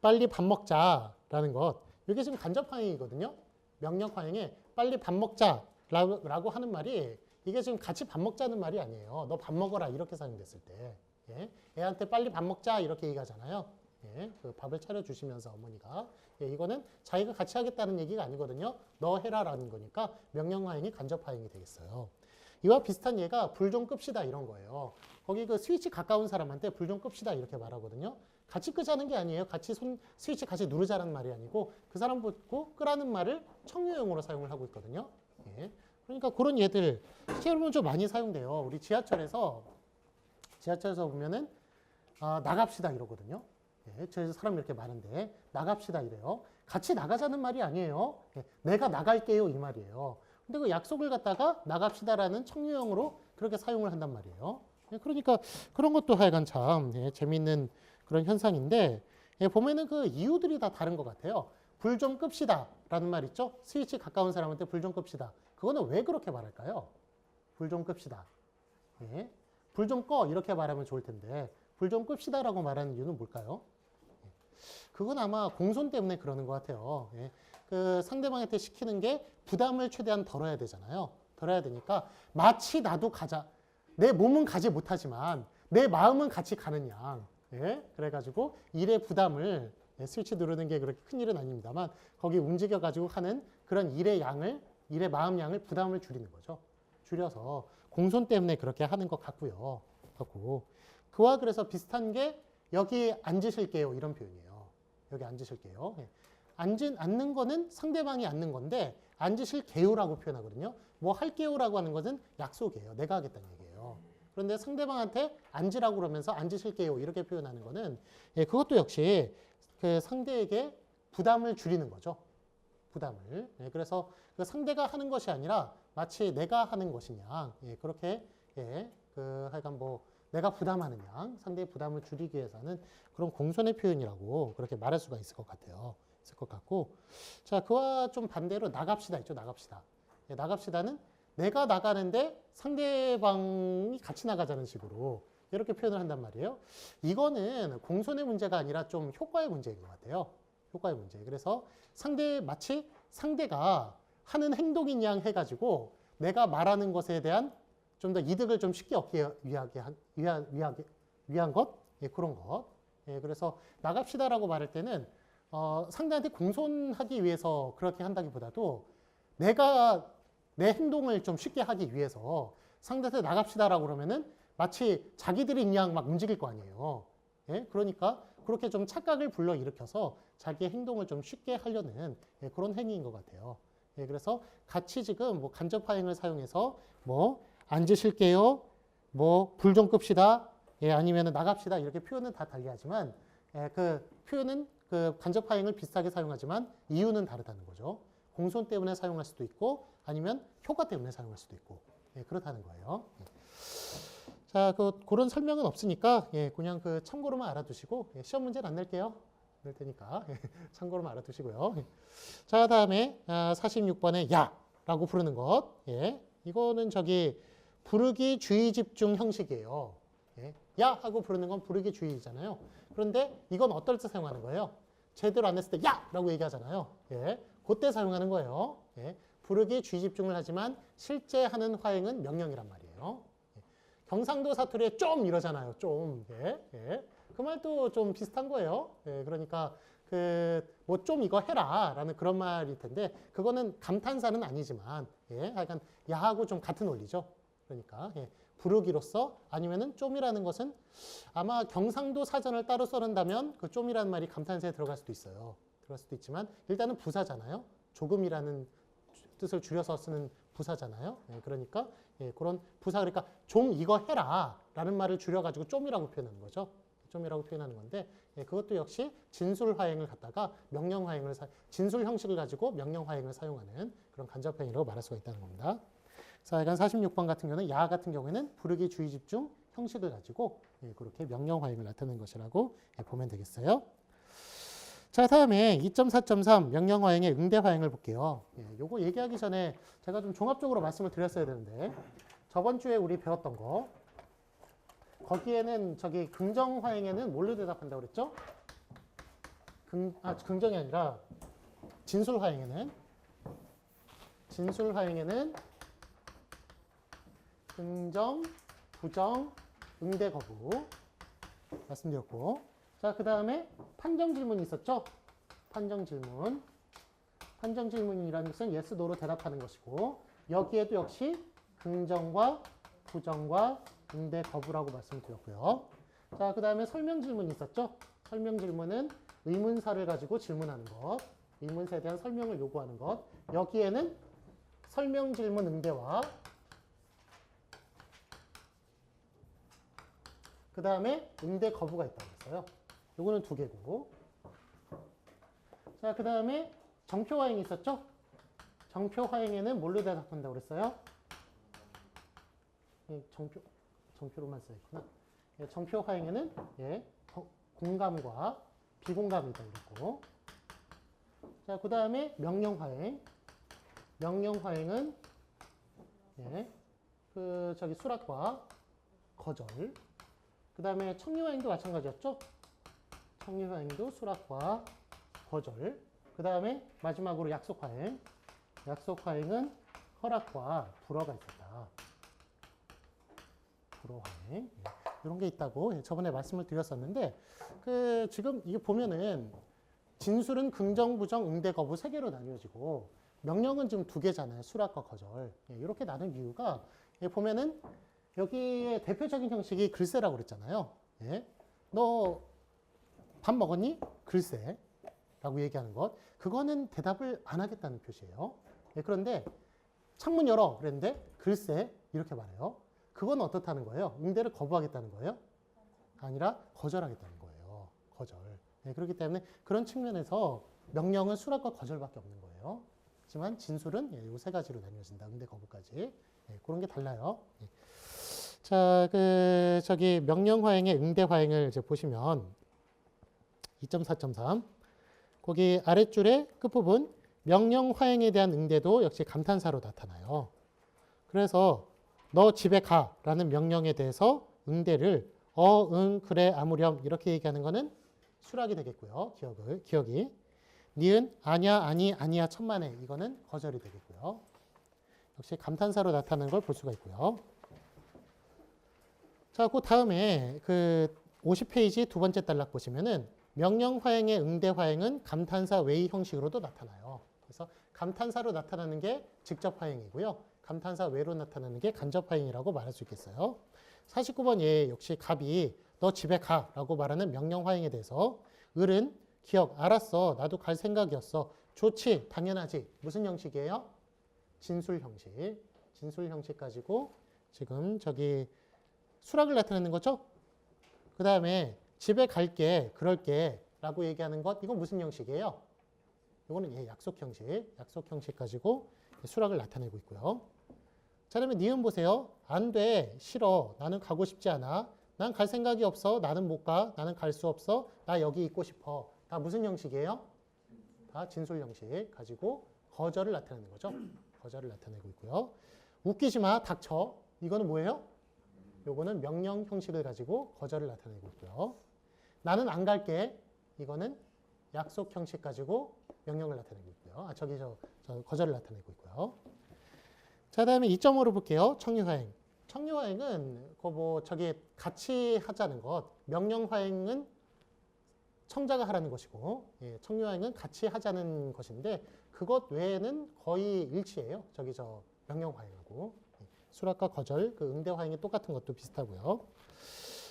빨리 밥 먹자라는 것. 이게 지금 간접화행이거든요. 명령화행에 빨리 밥 먹자라고 하는 말이 이게 지금 같이 밥 먹자는 말이 아니에요. 너 밥 먹어라 이렇게 사용됐을 때. 예? 애한테 빨리 밥 먹자 이렇게 얘기하잖아요. 예? 그 밥을 차려주시면서 어머니가. 예, 이거는 자기가 같이 하겠다는 얘기가 아니거든요. 너 해라라는 거니까 명령화행이 간접화행이 되겠어요. 이와 비슷한 예가 불 좀 끕시다 이런 거예요. 거기 그 스위치 가까운 사람한테 불 좀 끕시다 이렇게 말하거든요. 같이 끄자는 게 아니에요. 같이 스위치 같이 누르자는 말이 아니고 그 사람 보고 끄라는 말을 청유형으로 사용을 하고 있거든요. 예. 그러니까 그런 예들 실제로 보면 좀 많이 사용돼요. 우리 지하철에서 보면은 나갑시다 이러거든요. 예. 저에서 사람 이렇게 많은데 나갑시다 이래요. 같이 나가자는 말이 아니에요. 예. 내가 나갈게요 이 말이에요. 근데 그 약속을 갖다가 나갑시다라는 청유형으로 그렇게 사용을 한단 말이에요. 예. 그러니까 그런 것도 하여간 참 재미있는 그런 현상인데 보면은 그 이유들이 다 다른 것 같아요. 불 좀 끕시다 라는 말 있죠? 스위치 가까운 사람한테 불 좀 끕시다. 그거는 왜 그렇게 말할까요? 불 좀 끕시다. 예. 불 좀 꺼 이렇게 말하면 좋을 텐데 불 좀 끕시다 라고 말하는 이유는 뭘까요? 예. 그건 아마 공손 때문에 그러는 것 같아요. 예. 그 상대방한테 시키는 게 부담을 최대한 덜어야 되잖아요. 덜어야 되니까 마치 나도 가자. 내 몸은 가지 못하지만 내 마음은 같이 가는 양. 예? 그래가지고 일의 부담을 스위치 누르는 게 그렇게 큰 일은 아닙니다만 거기 움직여가지고 하는 그런 일의 마음 양을 부담을 줄이는 거죠. 줄여서 공손 때문에 그렇게 하는 것 같고요. 그와 그래서 비슷한 게 여기 앉으실게요 이런 표현이에요. 여기 앉으실게요. 예. 앉는 거는 상대방이 앉는 건데 앉으실게요라고 표현하거든요. 뭐 할게요라고 하는 것은 약속이에요. 내가 하겠다는 얘기예요. 그런데 상대방한테 앉으라고 그러면서 앉으실게요 이렇게 표현하는 거는 그것도 역시 그 상대에게 부담을 줄이는 거죠. 부담을. 그래서 그 상대가 하는 것이 아니라 마치 내가 하는 것이냐 그렇게 그 하여간 뭐 내가 부담하는 양 상대의 부담을 줄이기 위해서는 그런 공손의 표현이라고 그렇게 말할 수가 있을 것 같아요. 있을 것 같고 자 그와 좀 반대로 나갑시다 있죠. 나갑시다. 나갑시다는 내가 나가는데 상대방이 같이 나가자는 식으로 이렇게 표현을 한단 말이에요. 이거는 공손의 문제가 아니라 좀 효과의 문제인 것 같아요. 효과의 문제. 그래서 마치 상대가 하는 행동인 양 해가지고 내가 말하는 것에 대한 좀 더 이득을 좀 쉽게 얻기 위한 것? 그런 것. 그래서 나갑시다라고 말할 때는 상대한테 공손하기 위해서 그렇게 한다기보다도 내가 내 행동을 좀 쉽게 하기 위해서 상대한테 나갑시다라고 그러면은 마치 자기들이 양 막 움직일 거 아니에요. 그러니까 그렇게 좀 착각을 불러일으켜서 자기의 행동을 좀 쉽게 하려는 그런 행위인 것 같아요. 그래서 같이 지금 뭐 간접화행을 사용해서 뭐 앉으실게요, 뭐 불 좀 끕시다, 아니면 나갑시다 이렇게 표현은 다 달리하지만 그 표현은 그 간접화행을 비슷하게 사용하지만 이유는 다르다는 거죠. 공손 때문에 사용할 수도 있고 아니면 효과 때문에 사용할 수도 있고 그렇다는 거예요. 자, 그런 설명은 없으니까 그냥 그 참고로만 알아두시고 시험 문제는 안 낼게요. 낼 테니까 참고로만 알아두시고요. 자, 다음에 46번에 야라고 부르는 것. 이거는 저기 부르기 주의 집중 형식이에요. 야 하고 부르는 건 부르기 주의잖아요. 그런데 이건 어떨 때 사용하는 거예요? 제대로 안 했을 때 야라고 얘기하잖아요. 그때 사용하는 거예요. 부르기 주의 집중을 하지만 실제 하는 화행은 명령이란 말이에요. 경상도 사투리에 좀 이러잖아요. 좀. 그 말도 좀 비슷한 거예요. 그러니까 뭐 좀 이거 해라 라는 그런 말일 텐데 그거는 감탄사는 아니지만 하여간 야하고 좀 같은 원리죠. 그러니까 부르기로서 아니면은 좀이라는 것은 아마 경상도 사전을 따로 써낸다면 그 좀이라는 말이 감탄사에 들어갈 수도 있어요. 들어갈 수도 있지만 일단은 부사잖아요. 조금이라는 뜻을 줄여서 쓰는 부사잖아요. 그러니까 그런 부사 그러니까 좀 이거 해라 라는 말을 줄여가지고 좀이라고 표현하는 거죠. 좀이라고 표현하는 건데 그것도 역시 진술화행을 갖다가 명령화행을 진술 형식을 가지고 명령화행을 사용하는 그런 간접행위라고 말할 수가 있다는 겁니다. 자, 약간 46번 같은 경우는 야 같은 경우에는 부르기 주의 집중 형식을 가지고 그렇게 명령화행을 나타내는 것이라고 보면 되겠어요. 자, 다음에 2.4.3 명령화행의 응대화행을 볼게요. 요거 얘기하기 전에 제가 좀 종합적으로 말씀을 드렸어야 되는데 저번 주에 우리 배웠던 거 거기에는 저기 긍정화행에는 뭘로 대답한다고 그랬죠? 긍정이 아니라 진술 화행에는 긍정, 부정, 응대 거부 말씀드렸고, 자, 그 다음에 판정 질문이 있었죠? 판정 질문이라는 것은 yes, no로 대답하는 것이고, 여기에도 역시 긍정과 부정과 응대 거부라고 말씀드렸고요. 자, 그 다음에 설명 질문이 있었죠? 설명 질문은 의문사를 가지고 질문하는 것, 의문사에 대한 설명을 요구하는 것. 여기에는 설명 질문 응대와 그 다음에 응대 거부가 있다고 했어요. 요거는 두 개고. 자, 그 다음에 정표 화행이 있었죠? 정표 화행에는 뭘로 대답한다고 그랬어요? 정표로만 써있구나. 정표 화행에는 공감과 비공감이 있다고 그랬고. 자, 그 다음에 명령 화행. 명령 화행은 수락과 거절. 그 다음에 청유 화행도 마찬가지였죠? 청유 화행도 수락과 거절. 그 다음에 마지막으로 약속 화행. 약속 화행은 허락과 불허가 있었다. 불허 화행. 이런 게 있다고 저번에 말씀을 드렸었는데, 지금 이게 보면은 진술은 긍정, 부정, 응대, 거부 세 개로 나뉘어지고, 명령은 지금 두 개잖아요. 수락과 거절. 이렇게 나눈 이유가, 보면은 여기에 대표적인 형식이 글쎄라고 그랬잖아요. 너 밥 먹었니? 글쎄. 라고 얘기하는 것. 그거는 대답을 안 하겠다는 표시예요. 그런데 창문 열어. 그랬는데 글쎄. 이렇게 말해요. 그건 어떻다는 거예요? 응대를 거부하겠다는 거예요? 아니라 거절하겠다는 거예요. 거절. 그렇기 때문에 그런 측면에서 명령은 수락과 거절밖에 없는 거예요. 하지만 진술은 이 세 가지로 나뉘어진다. 응대, 거부까지. 그런 게 달라요. 자, 명령 화행의 응대 화행을 이제 보시면 2.4.3 거기 아랫줄의 끝부분 명령 화행에 대한 응대도 역시 감탄사로 나타나요. 그래서 너 집에 가라는 명령에 대해서 응대를 응, 그래, 아무렴 이렇게 얘기하는 거는 수락이 되겠고요. 기억이. 니은 아냐, 아니, 아니야, 천만에 이거는 거절이 되겠고요. 역시 감탄사로 나타나는 걸 볼 수가 있고요. 자, 그 다음에 50페이지 두 번째 단락 보시면은 명령 화행의 응대 화행은 감탄사 외의 형식으로도 나타나요. 그래서 감탄사로 나타나는 게 직접 화행이고요. 감탄사 외로 나타나는 게 간접 화행이라고 말할 수 있겠어요. 49번 예 역시 갑이 너 집에 가라고 말하는 명령 화행에 대해서 을은 기억 알았어 나도 갈 생각이었어 좋지 당연하지 무슨 형식이에요? 진술 형식. 진술 형식 가지고 지금 수락을 나타내는 거죠. 그 다음에 집에 갈게 그럴게 라고 얘기하는 것 이건 무슨 형식이에요? 이거는 약속 형식. 약속 형식 가지고 수락을 나타내고 있고요. 자, 그러면 니은 보세요. 안 돼. 싫어. 나는 가고 싶지 않아. 난 갈 생각이 없어. 나는 못 가. 나는 갈 수 없어. 나 여기 있고 싶어. 다 무슨 형식이에요? 다 진술 형식 가지고 거절을 나타내는 거죠. 거절을 나타내고 있고요. 웃기지 마. 닥쳐. 이거는 뭐예요? 요거는 명령 형식을 가지고 거절을 나타내고 있고요. 나는 안 갈게. 이거는 약속 형식 가지고 명령을 나타내고 있고요. 거절을 나타내고 있고요. 자, 다음에 2.5로 볼게요. 청유화행. 청유화행은 같이 하자는 것. 명령화행은 청자가 하라는 것이고, 청유화행은 같이 하자는 것인데 그것 외에는 거의 일치해요. 명령화행하고 수락과 거절, 응대화행이 똑같은 것도 비슷하고요.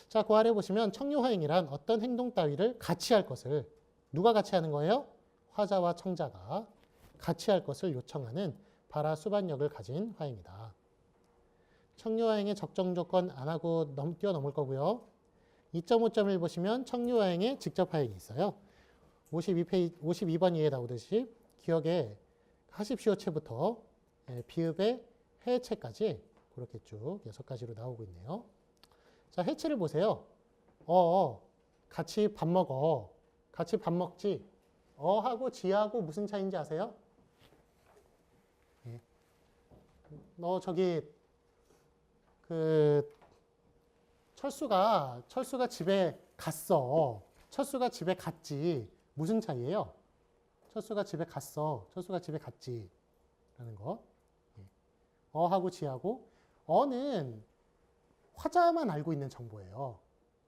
자, 그 아래 보시면 청유화행이란 어떤 행동 따위를 같이 할 것을 누가 같이 하는 거예요? 화자와 청자가 같이 할 것을 요청하는 발화 수반력을 가진 화행이다. 청유화행의 적정 조건 안 하고 뛰어넘을 거고요. 2.5.1 보시면 청유화행의 직접 화행이 있어요. 52번 이에 나오듯이 기억에 하십시오체부터 비읍의 해체까지 그렇게 쭉 6가지로 나오고 있네요. 자, 해체를 보세요. 같이 밥 먹어. 같이 밥 먹지. 하고 지하고 무슨 차이인지 아세요? 너 철수가 집에 갔어. 철수가 집에 갔지. 무슨 차이예요? 철수가 집에 갔어. 철수가 집에 갔지. 라는 거. 어하고 지하고 어는 화자만 알고 있는 정보예요.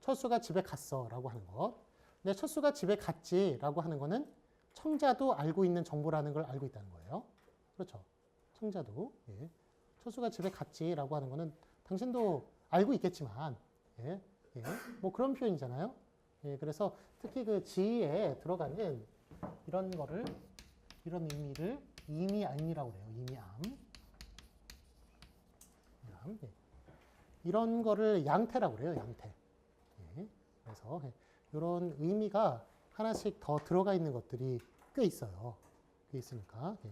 철수가 집에 갔어 라고 하는 것. 근데 철수가 집에 갔지 라고 하는 거는 청자도 알고 있는 정보라는 걸 알고 있다는 거예요. 그렇죠. 청자도. 예. 철수가 집에 갔지 라고 하는 거는 당신도 알고 있겠지만 예. 예. 뭐 그런 표현이잖아요. 예. 그래서 특히 그 지에 들어가는 이런 거를 이런 의미를 이미암이라고 그래요. 이미암. 예. 이런 거를 양태라고 그래요. 양태. 예. 그래서 이런 의미가 하나씩 더 들어가 있는 것들이 꽤 있어요. 꽤 있으니까. 예.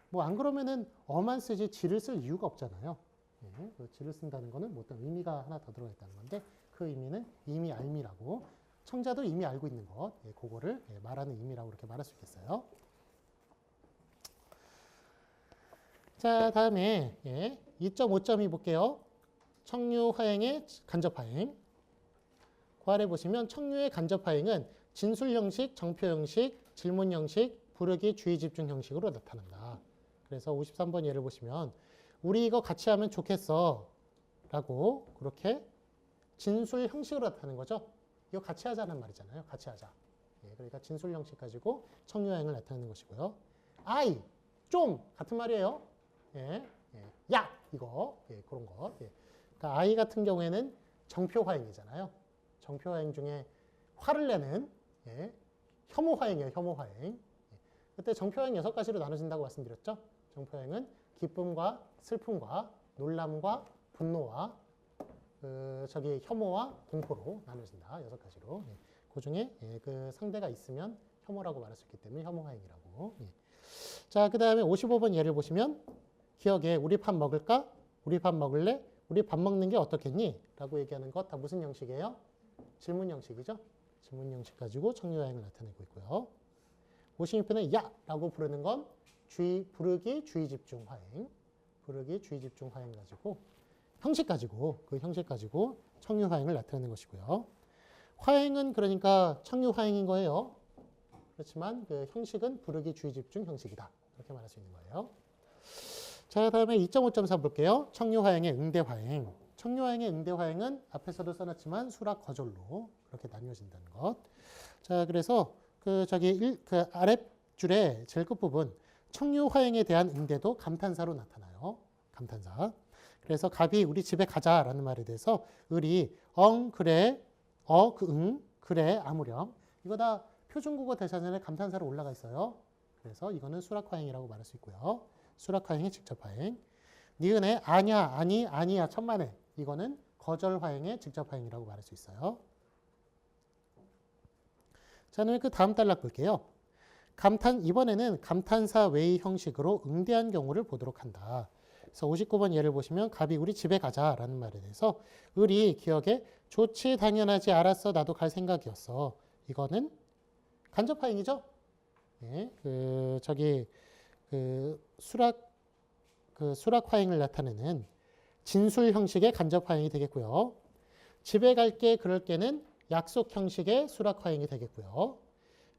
뭐 안 그러면은 어만 쓰지 지를 쓸 이유가 없잖아요. 예. 그 지를 쓴다는 거는 뭐 어떤 의미가 하나 더 들어가 있다는 건데 그 의미는 이미 알미라고 청자도 이미 알고 있는 것, 예. 그거를 예. 말하는 의미라고 이렇게 말할 수 있겠어요. 자, 다음에 예. 2.5.2 볼게요. 청유화행의 간접화행. 그 아래 보시면 청유의 간접화행은 진술 형식, 정표 형식, 질문 형식, 부르기, 주의 집중 형식으로 나타난다. 그래서 53번 예를 보시면 우리 이거 같이 하면 좋겠어 라고 그렇게 진술 형식으로 나타나는 거죠. 이거 같이 하자는 말이잖아요. 같이 하자. 예, 그러니까 진술 형식 가지고 청유화행을 나타내는 것이고요. 아이, 좀 같은 말이에요. 예, 예, 야 이거 예, 그런 거. 예. 그러니까 아이 같은 경우에는 정표화행이잖아요. 정표화행 중에 화를 내는 예, 혐오화행이에요. 혐오화행. 예. 그때 정표화행 6가지로 나눠진다고 말씀드렸죠. 정표화행은 기쁨과 슬픔과 놀람과 분노와 혐오와 공포로 나눠진다. 6가지로. 예. 그 중에 예, 그 상대가 있으면 혐오라고 말할 수 있기 때문에 혐오화행이라고. 예. 자, 그 다음에 55번 예를 보시면 기억에 우리 밥 먹을까? 우리 밥 먹을래? 우리 밥 먹는 게 어떻겠니? 라고 얘기하는 것 다 무슨 형식이에요? 질문 형식이죠. 질문 형식 가지고 청유화행을 나타내고 있고요. 56편에 야! 라고 부르는 건 부르기, 주의 집중 화행. 부르기, 주의 집중 화행 가지고 형식 가지고 그 형식 가지고 청유화행을 나타내는 것이고요. 화행은 그러니까 청유화행인 거예요. 그렇지만 그 형식은 부르기, 주의 집중 형식이다. 이렇게 말할 수 있는 거예요. 자, 다음에 2.5.4 볼게요. 청유화행의 응대화행. 청유화행의 응대화행은 앞에서도 써놨지만 수락 거절로 그렇게 나뉘어진다는 것. 자, 그래서 그 아랫줄의 제일 끝부분 청유화행에 대한 응대도 감탄사로 나타나요. 감탄사. 그래서 갑이 우리 집에 가자라는 말에 대해서 을이 그래, 그래, 아무렴. 이거 다 표준국어 대사전에 감탄사로 올라가 있어요. 그래서 이거는 수락화행이라고 말할 수 있고요. 수락화행의 직접화행. 니은에 아냐, 아니, 아니야, 천만에. 이거는 거절화행의 직접화행이라고 말할 수 있어요. 자, 그럼 그 다음 단락 볼게요. 이번에는 감탄사 외의 형식으로 응대한 경우를 보도록 한다. 그래서 59번 예를 보시면 갑이 우리 집에 가자라는 말에 대해서 을이 기억에 좋지, 당연하지, 알았어, 나도 갈 생각이었어. 이거는 간접화행이죠. 예, 수락화행을 나타내는 진술 형식의 간접화행이 되겠고요. 집에 갈게, 그럴게는 약속 형식의 수락화행이 되겠고요.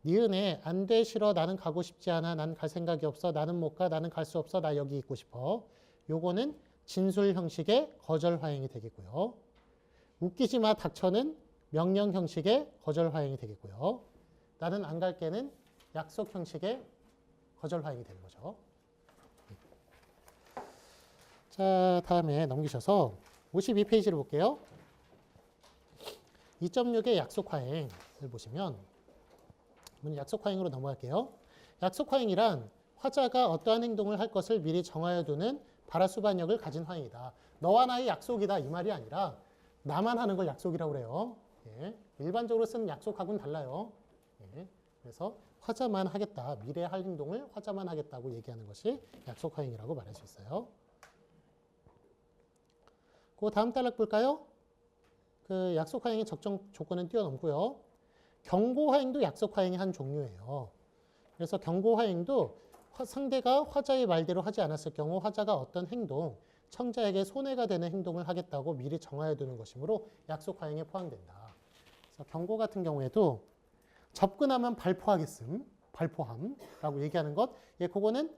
니은에 안 돼, 싫어, 나는 가고 싶지 않아, 난 갈 생각이 없어, 나는 못 가, 나는 갈 수 없어, 나 여기 있고 싶어. 요거는 진술 형식의 거절화행이 되겠고요. 웃기지 마, 닥쳐는 명령 형식의 거절화행이 되겠고요. 나는 안 갈게는 약속 형식의 거절화행이 되는 거죠. 자, 다음에 넘기셔서 52페이지를 볼게요. 2.6의 약속화행을 보시면 약속화행으로 넘어갈게요. 약속화행이란 화자가 어떠한 행동을 할 것을 미리 정하여 두는 바라수반역을 가진 화행이다. 너와 나의 약속이다 이 말이 아니라 나만 하는 걸 약속이라고 그래요. 예. 일반적으로 쓰는 약속하고는 달라요. 예. 그래서 화자만 하겠다. 미래에 할 행동을 화자만 하겠다고 얘기하는 것이 약속화행이라고 말할 수 있어요. 그 다음 단락 볼까요? 그 약속화행의 적정 조건은 뛰어넘고요. 경고화행도 약속화행의 한 종류예요. 그래서 경고화행도 상대가 화자의 말대로 하지 않았을 경우 화자가 어떤 행동, 청자에게 손해가 되는 행동을 하겠다고 미리 정하여 두는 것이므로 약속화행에 포함된다. 그래서 경고 같은 경우에도 접근하면 발포하겠음, 발포함라고 얘기하는 것. 예, 그거는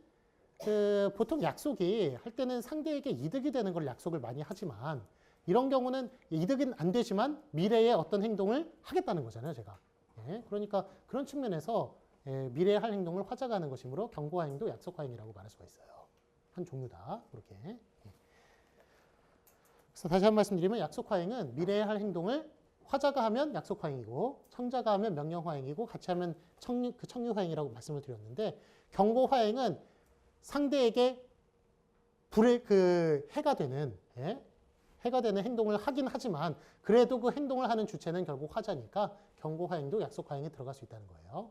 보통 약속이 할 때는 상대에게 이득이 되는 걸 약속을 많이 하지만 이런 경우는 이득은 안 되지만 미래에 어떤 행동을 하겠다는 거잖아요, 제가. 예, 그러니까 그런 측면에서 미래에 할 행동을 화자가 하는 것이므로 경고화행도 약속화행이라고 말할 수가 있어요. 한 종류다. 그렇게. 예. 그래서 다시 한 번 말씀드리면 약속화행은 미래에 할 행동을 화자가 하면 약속화행이고 청자가 하면 명령화행이고 같이 하면 청유화행이라고 말씀을 드렸는데 경고화행은 상대에게 해가 되는 해가 되는 행동을 하긴 하지만 그래도 그 행동을 하는 주체는 결국 화자니까 경고화행도 약속화행에 들어갈 수 있다는 거예요.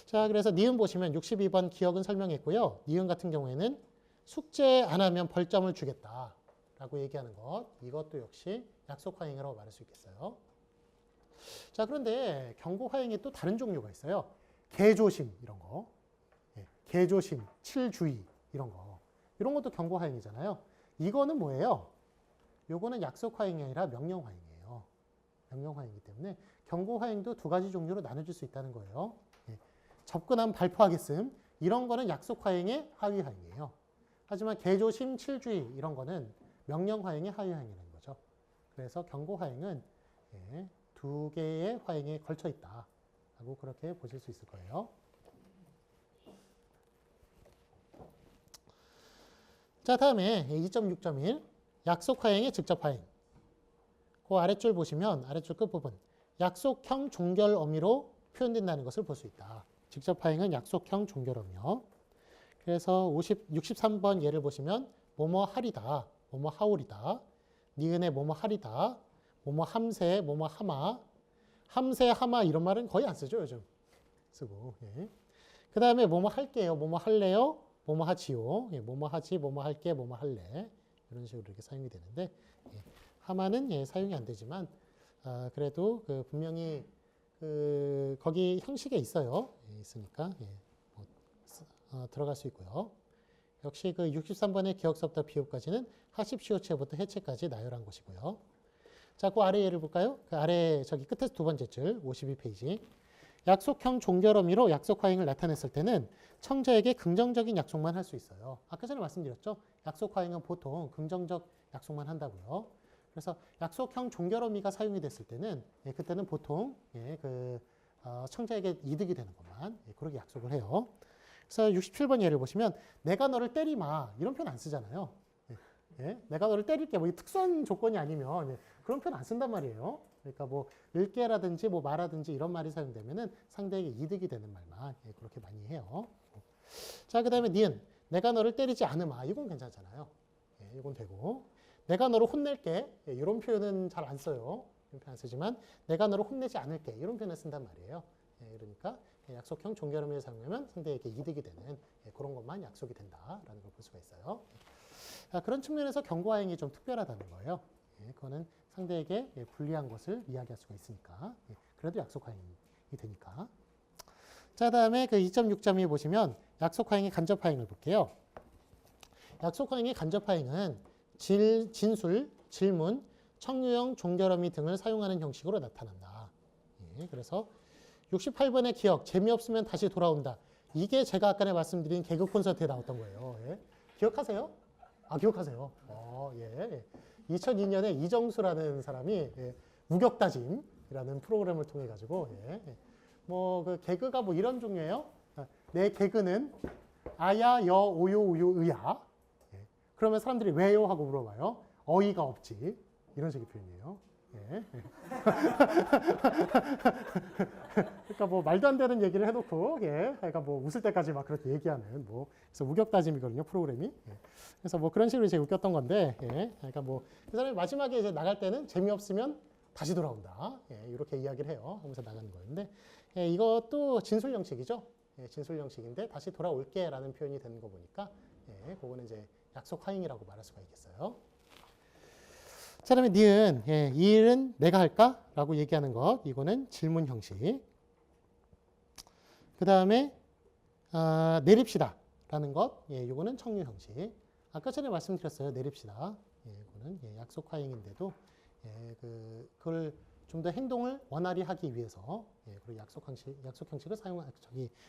자, 그래서 니은 보시면 62번 기억은 설명했고요. 니은 같은 경우에는 숙제 안 하면 벌점을 주겠다라고 얘기하는 것. 이것도 역시 약속화행이라고 말할 수 있겠어요. 자, 그런데 경고화행에 또 다른 종류가 있어요. 개조심 이런 거. 개조심, 칠주의 이런 거. 이런 것도 경고화행이잖아요. 이거는 뭐예요? 요거는 약속화행이 아니라 명령화행이에요. 명령화행이기 때문에 경고화행도 두 가지 종류로 나눠질 수 있다는 거예요. 접근하면 발포하겠음. 이런 거는 약속화행의 하위화행이에요. 하지만 개조심, 칠주의 이런 거는 명령화행의 하위화행이라는 거죠. 그래서 경고화행은 두 개의 화행에 걸쳐 있다라고 그렇게 보실 수 있을 거예요. 자, 다음에 2.6.1 약속화행의 직접화행. 그 아랫줄 보시면 아랫줄 끝부분 약속형 종결 어미로 표현된다는 것을 볼 수 있다. 직접화행은 약속형 종결 어미요. 그래서 63번 예를 보시면 뭐뭐 하리다, 뭐뭐 하오리다, 니은의 뭐뭐 하리다, 뭐뭐 함세, 뭐뭐 하마, 함세, 하마 이런 말은 거의 안 쓰죠, 요즘. 쓰고. 예. 그 다음에 뭐뭐 할게요, 뭐뭐 할래요, 뭐뭐 하지요, 예, 뭐뭐 하지, 뭐뭐 할게, 뭐뭐 할래 이런 식으로 이렇게 사용이 되는데 하마는 사용이 안 되지만 그래도 분명히 거기 형식에 있어요. 있으니까 들어갈 수 있고요. 역시 63번의 기억서부터 비읍까지는 하십시오체부터 해체까지 나열한 것이고요. 자, 그 아래 예를 볼까요? 그 아래 저기 끝에서 두 번째 줄 52페이지. 약속형 종결 어미로 약속화행을 나타냈을 때는 청자에게 긍정적인 약속만 할 수 있어요. 아까 전에 말씀드렸죠. 약속화행은 보통 긍정적 약속만 한다고요. 그래서 약속형 종결 어미가 사용이 됐을 때는 그때는 보통 청자에게 이득이 되는 것만 그렇게 약속을 해요. 그래서 67번 예를 보시면 내가 너를 때리마 이런 표현 안 쓰잖아요. 내가 너를 때릴게 뭐 특수한 조건이 아니면 그런 표현 안 쓴단 말이에요. 그러니까 뭐 을게라든지 뭐 마라든지 이런 말이 사용되면은 상대에게 이득이 되는 말만 그렇게 많이 해요. 자, 그다음에 니은 내가 너를 때리지 않으마 이건 괜찮잖아요. 이건 되고 내가 너를 혼낼게 이런 표현은 잘 안 써요. 이런 표현 안 쓰지만 내가 너를 혼내지 않을게 이런 표현을 쓴단 말이에요. 그러니까 약속형 종결음을 사용하면 상대에게 이득이 되는 그런 것만 약속이 된다라는 걸 볼 수가 있어요. 자, 그런 측면에서 경고화행이 좀 특별하다는 거예요. 그거는 상대에게 불리한 것을 이야기할 수가 있으니까 그래도 약속화행이 되니까. 자, 다음에 2.6.2 보시면 약속화행의 간접화행을 볼게요. 약속화행의 간접화행은 진술, 질문, 청유형, 종결어미 등을 사용하는 형식으로 나타난다. 그래서 68번의 기억, 재미없으면 다시 돌아온다. 이게 제가 아까 말씀드린 개그 콘서트에 나왔던 거예요. 기억하세요? 아, 기억하세요. 예. 2002년에 이정수라는 사람이 우격다짐이라는 프로그램을 통해 가지고 그 개그가 뭐 이런 종류예요. 내 개그는 아야, 여, 오요, 우요, 의야. 그러면 사람들이 왜요? 하고 물어봐요. 어이가 없지. 이런 식의 표현이에요. 그러니까 뭐 말도 안 되는 얘기를 해놓고, 그러니까 뭐 웃을 때까지 막 그렇게 얘기하는 그래서 우격다짐이거든요, 프로그램이. 그래서 뭐 그런 식으로 이제 웃겼던 건데, 그러니까 뭐 그 사람이 마지막에 이제 나갈 때는 재미없으면 다시 돌아온다. 이렇게 이야기를 해요. 하면서 나가는 거였는데, 이것도 진술 형식이죠. 진술 형식인데 다시 돌아올게라는 표현이 되는 거 보니까, 그거는 이제 약속 화행이라고 말할 수가 있겠어요. 자, 그다음에 니은, 이 일은 내가 할까? 라고 얘기하는 것. 이거는 질문 형식. 그 다음에 내립시다. 라는 것. 이거는 청유 형식. 아까 전에 말씀드렸어요. 내립시다. 이거는 약속 화행인데도 그걸 좀 더 행동을 원활히 하기 위해서 그리고 약속 형식을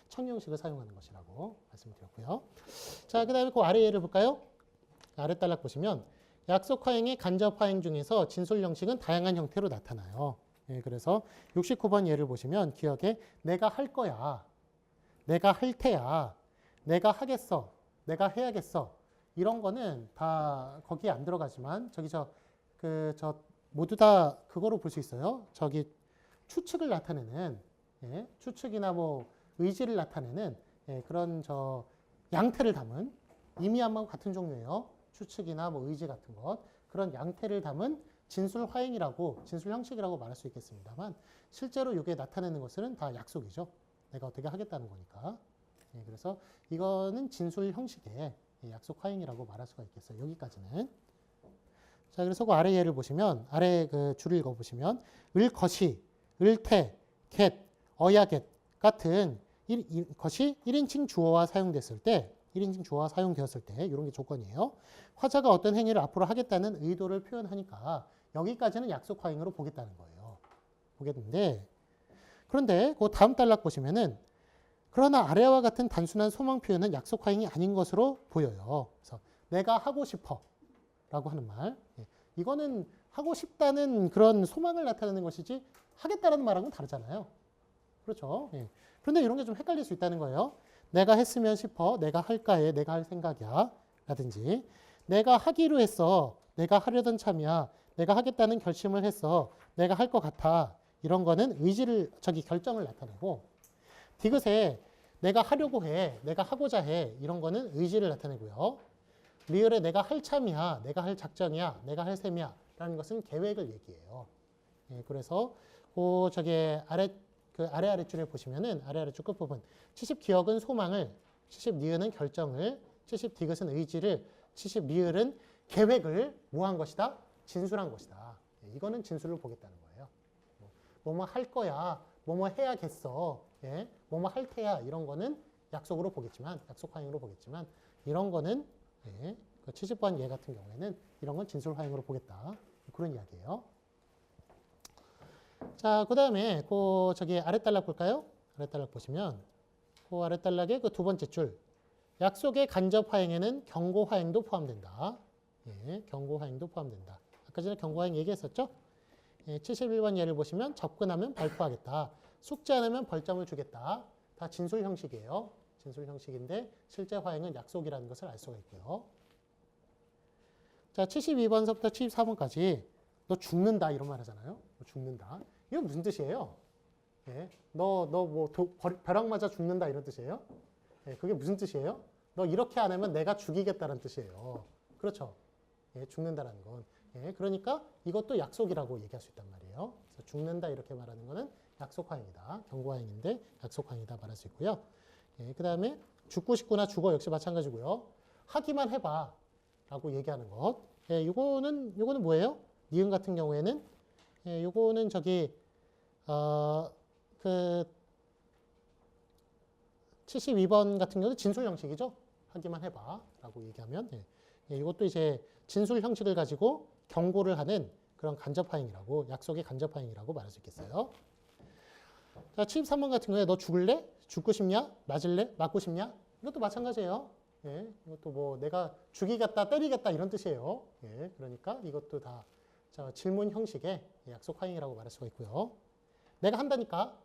청유 형식을 사용하는 것이라고 말씀드렸고요. 자, 그다음에 그 아래 예를 볼까요? 아래 단락 보시면 약속 화행의 간접 화행 중에서 진술 형식은 다양한 형태로 나타나요. 그래서 69번 예를 보시면 기억에 내가 할 거야, 내가 할 테야, 내가 하겠어, 내가 해야겠어 이런 거는 다 거기에 안 들어가지만 모두 다 그거로 볼 수 있어요. 저기 추측을 나타내는 추측이나 뭐 의지를 나타내는 그런 양태를 담은 의미함하고 같은 종류예요. 추측이나 뭐 의지 같은 것 그런 양태를 담은 진술 화행이라고 진술 형식이라고 말할 수 있겠습니다만 실제로 이게 나타내는 것은 다 약속이죠. 내가 어떻게 하겠다는 거니까. 그래서 이거는 진술 형식의 약속 화행이라고 말할 수가 있겠어요. 여기까지는. 자, 그래서 그 아래 예를 보시면 아래 그 줄을 읽어 보시면 을것이, 을태, 겟, 어야겟 같은 것이 1인칭 주어와 사용됐을 때 1인칭 주어가 사용되었을 때 이런 게 조건이에요. 화자가 어떤 행위를 앞으로 하겠다는 의도를 표현하니까 여기까지는 약속 화행으로 보겠다는 거예요. 보겠는데 그런데 그 다음 단락 보시면은 그러나 아래와 같은 단순한 소망 표현은 약속 화행이 아닌 것으로 보여요. 그래서 내가 하고 싶어 라고 하는 말. 이거는 하고 싶다는 그런 소망을 나타내는 것이지 하겠다라는 말하고는 다르잖아요. 그렇죠. 그런데 이런 게 좀 헷갈릴 수 있다는 거예요. 내가 했으면 싶어, 내가 할까해, 내가 할 생각이야 라든지 내가 하기로 했어, 내가 하려던 참이야, 내가 하겠다는 결심을 했어, 내가 할 것 같아 이런 거는 결정을 나타내고 디귿에 내가 하려고 해, 내가 하고자 해 이런 거는 의지를 나타내고요. 리을에 내가 할 참이야, 내가 할 작정이야, 내가 할 셈이야 라는 것은 계획을 얘기해요. 그래서 아래줄에 보시면은 아래줄 끝부분 70 기억은 소망을, 70 니은은 결정을, 70 디귿은 의지를, 70 리을은 계획을 뭐한 것이다? 진술한 것이다. 이거는 진술을 보겠다는 거예요. 뭐뭐 할 거야, 뭐뭐 해야겠어, 뭐뭐 할 테야 이런 거는 약속으로 보겠지만, 약속 화행으로 보겠지만 이런 거는 그 70번 예 같은 경우에는 이런 건 진술 화행으로 보겠다. 그런 이야기예요. 자, 그 다음에 아래 단락 볼까요? 아래 단락 보시면 그 아래 단락의 그 두 번째 줄 약속의 간접 화행에는 경고 화행도 포함된다. 경고 화행도 포함된다. 아까 전에 경고 화행 얘기했었죠? 71번 예를 보시면 접근하면 발표하겠다. 숙지 않으면 벌점을 주겠다. 다 진술 형식이에요. 진술 형식인데 실제 화행은 약속이라는 것을 알 수가 있고요. 자, 72번서부터 74번까지 너 죽는다 이런 말 하잖아요. 너 죽는다. 이건 무슨 뜻이에요? 너 벼락 맞아 죽는다 이런 뜻이에요? 그게 무슨 뜻이에요? 너 이렇게 안 하면 내가 죽이겠다는 뜻이에요. 그렇죠? 죽는다라는 건. 그러니까 이것도 약속이라고 얘기할 수 있단 말이에요. 그래서 죽는다 이렇게 말하는 거는 약속화행이다. 경고화행인데 약속화행이다 말할 수 있고요. 그 다음에 죽고 싶구나 죽어 역시 마찬가지고요. 하기만 해봐 라고 얘기하는 것. 요거는 뭐예요? 니은 같은 경우에는 요거는 72번 같은 경우는 진술 형식이죠. 하기만 해봐 라고 얘기하면 이것도 이제 진술 형식을 가지고 경고를 하는 그런 간접화행이라고 약속의 간접화행이라고 말할 수 있겠어요. 자, 73번 같은 경우에 너 죽을래? 죽고 싶냐? 맞을래? 맞고 싶냐? 이것도 마찬가지예요. 이것도 뭐 내가 죽이겠다, 때리겠다 이런 뜻이에요. 그러니까 이것도 다 질문 형식의 약속 화행이라고 말할 수가 있고요. 내가 한다니까.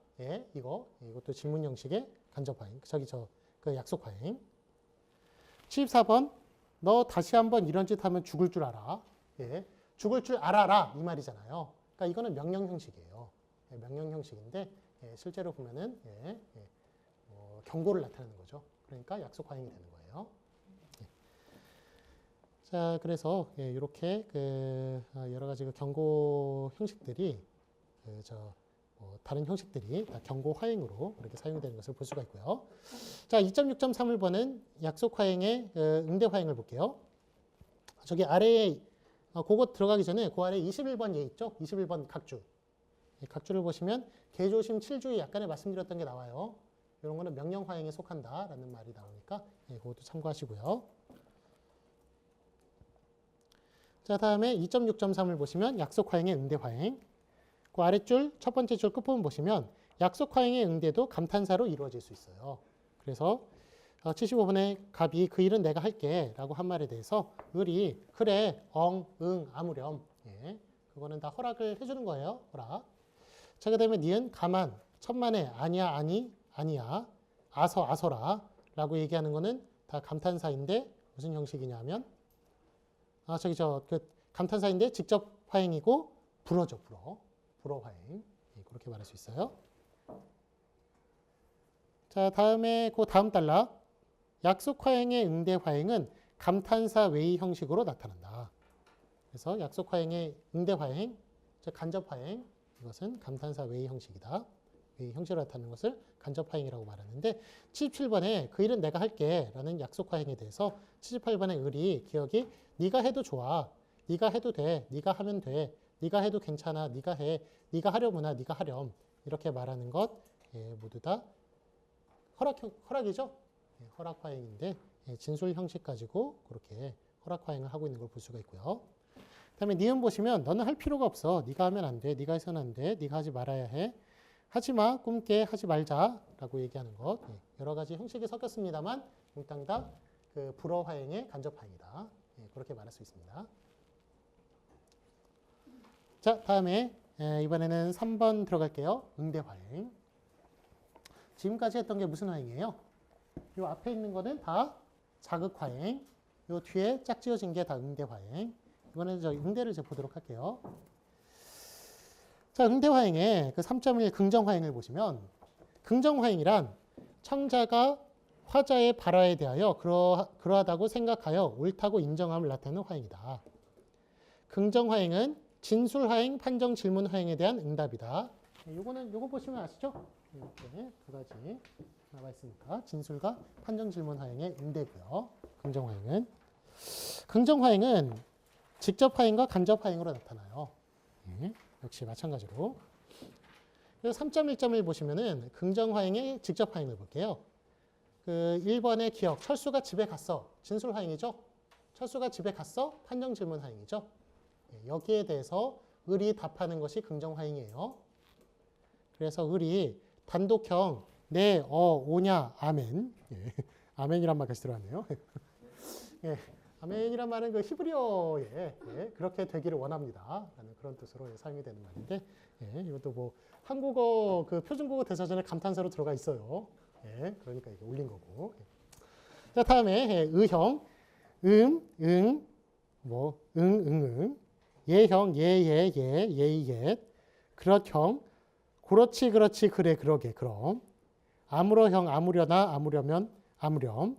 이것도 질문 형식의 간접 화행. 그 약속 화행. 74번 너 다시 한번 이런 짓 하면 죽을 줄 알아. 죽을 줄 알아라 이 말이잖아요. 그러니까 이거는 명령 형식이에요. 명령 형식인데 실제로 보면은 경고를 나타내는 거죠. 그러니까 약속 화행이 되는 거예요. 자, 그래서 이렇게 여러 가지 경고 형식들이 다른 형식들이 다 경고 화행으로 이렇게 사용되는 것을 볼 수가 있고요. 자, 2.6.3을 보는 약속 화행의 응대 화행을 볼게요. 저기 아래에 그거 들어가기 전에 그 아래 21번 예 있죠? 21번 각주. 각주를 보시면 개조심 7주의 약간의 말씀드렸던 게 나와요. 이런 거는 명령 화행에 속한다라는 말이 나오니까 그것도 참고하시고요. 자, 다음에 2.6.3을 보시면 약속 화행의 응대 화행. 그 아랫줄 첫 번째 줄 끝부분 보시면 약속 화행의 응대도 감탄사로 이루어질 수 있어요. 그래서 75번에 갑이 그 일은 내가 할게 라고 한 말에 대해서 을이 그래, 응, 아무렴. 예, 그거는 다 허락을 해주는 거예요. 허락. 자, 그 다음에 니은 가만, 천만에 아니야, 아니야, 아서라 라고 얘기하는 거는 다 감탄사인데 무슨 형식이냐면 그 감탄사인데 직접 화행이고 불어죠, 불어 화행. 예, 그렇게 말할 수 있어요. 자, 다음에 그 다음 단락. 약속 화행의 응대 화행은 감탄사 외의 형식으로 나타난다. 그래서 약속 화행의 응대 화행, 즉 간접 화행, 이것은 감탄사 외의 형식이다. 외의 형식으로 나타나는 것을 간접 화행이라고 말하는데 77번에 그 일은 내가 할게 라는 약속 화행에 대해서 78번의 을이 기억이 네가 해도 좋아, 네가 해도 돼, 네가 하면 돼, 네가 해도 괜찮아, 네가 해, 네가 하려무나, 네가 하렴 이렇게 말하는 것 모두 다 허락이죠. 허락 화행인데 진술 형식 가지고 그렇게 허락 화행을 하고 있는 걸 볼 수가 있고요. 그다음에 니은 보시면 너는 할 필요가 없어. 네가 하면 안 돼. 네가 해서는 안 돼. 네가 하지 말아야 해. 하지 마. 꿈깨. 하지 말자라고 얘기하는 것. 여러 가지 형식이 섞였습니다만 몽땅 다 그 불어 화행의 간접 화행이다. 그렇게 말할 수 있습니다. 자, 다음에 이번에는 3번 들어갈게요. 응대 화행. 지금까지 했던 게 무슨 화행이에요? 이 앞에 있는 거는 다 자극 화행. 이 뒤에 짝지어진 게 다 응대 화행. 이번에는 저 응대를 이제 보도록 할게요. 자, 응대 화행의 그 3.1 긍정 화행을 보시면 긍정 화행이란 청자가 화자의 발화에 대하여 그러하다고 생각하여 옳다고 인정함을 나타내는 화행이다. 긍정 화행은 진술 화행, 판정 질문 화행에 대한 응답이다. 요거 보시면 아시죠? 이렇게 두 가지 나와 있으니까 진술과 판정 질문 화행의 응대고요. 긍정 화행은 긍정 화행은 직접 화행과 간접 화행으로 나타나요. 역시 마찬가지로. 그래서 3.1.1 보시면은 긍정 화행의 직접 화행을 볼게요. 그 1번의 기억, 철수가 집에 갔어. 진술 화행이죠. 철수가 집에 갔어. 판정 질문 화행이죠. 여기에 대해서 을이 답하는 것이 긍정 화행이에요. 그래서 을이 단독형 네, 오냐, 아멘. 아멘이란 말까지 들어왔네요. 아멘이란 말은 그 히브리어에 그렇게 되기를 원합니다. 라는 그런 뜻으로 사용이 되는 말인데, 이것도 뭐 한국어 그 표준국어 대사전에 감탄사로 들어가 있어요. 그러니까 이게 올린 거고. 자, 다음에 의형, 응, 응, 예형, 예, 그렇형, 그렇지, 그래, 그러게, 그럼. 아무러형, 아무려나, 아무려면, 아무렴.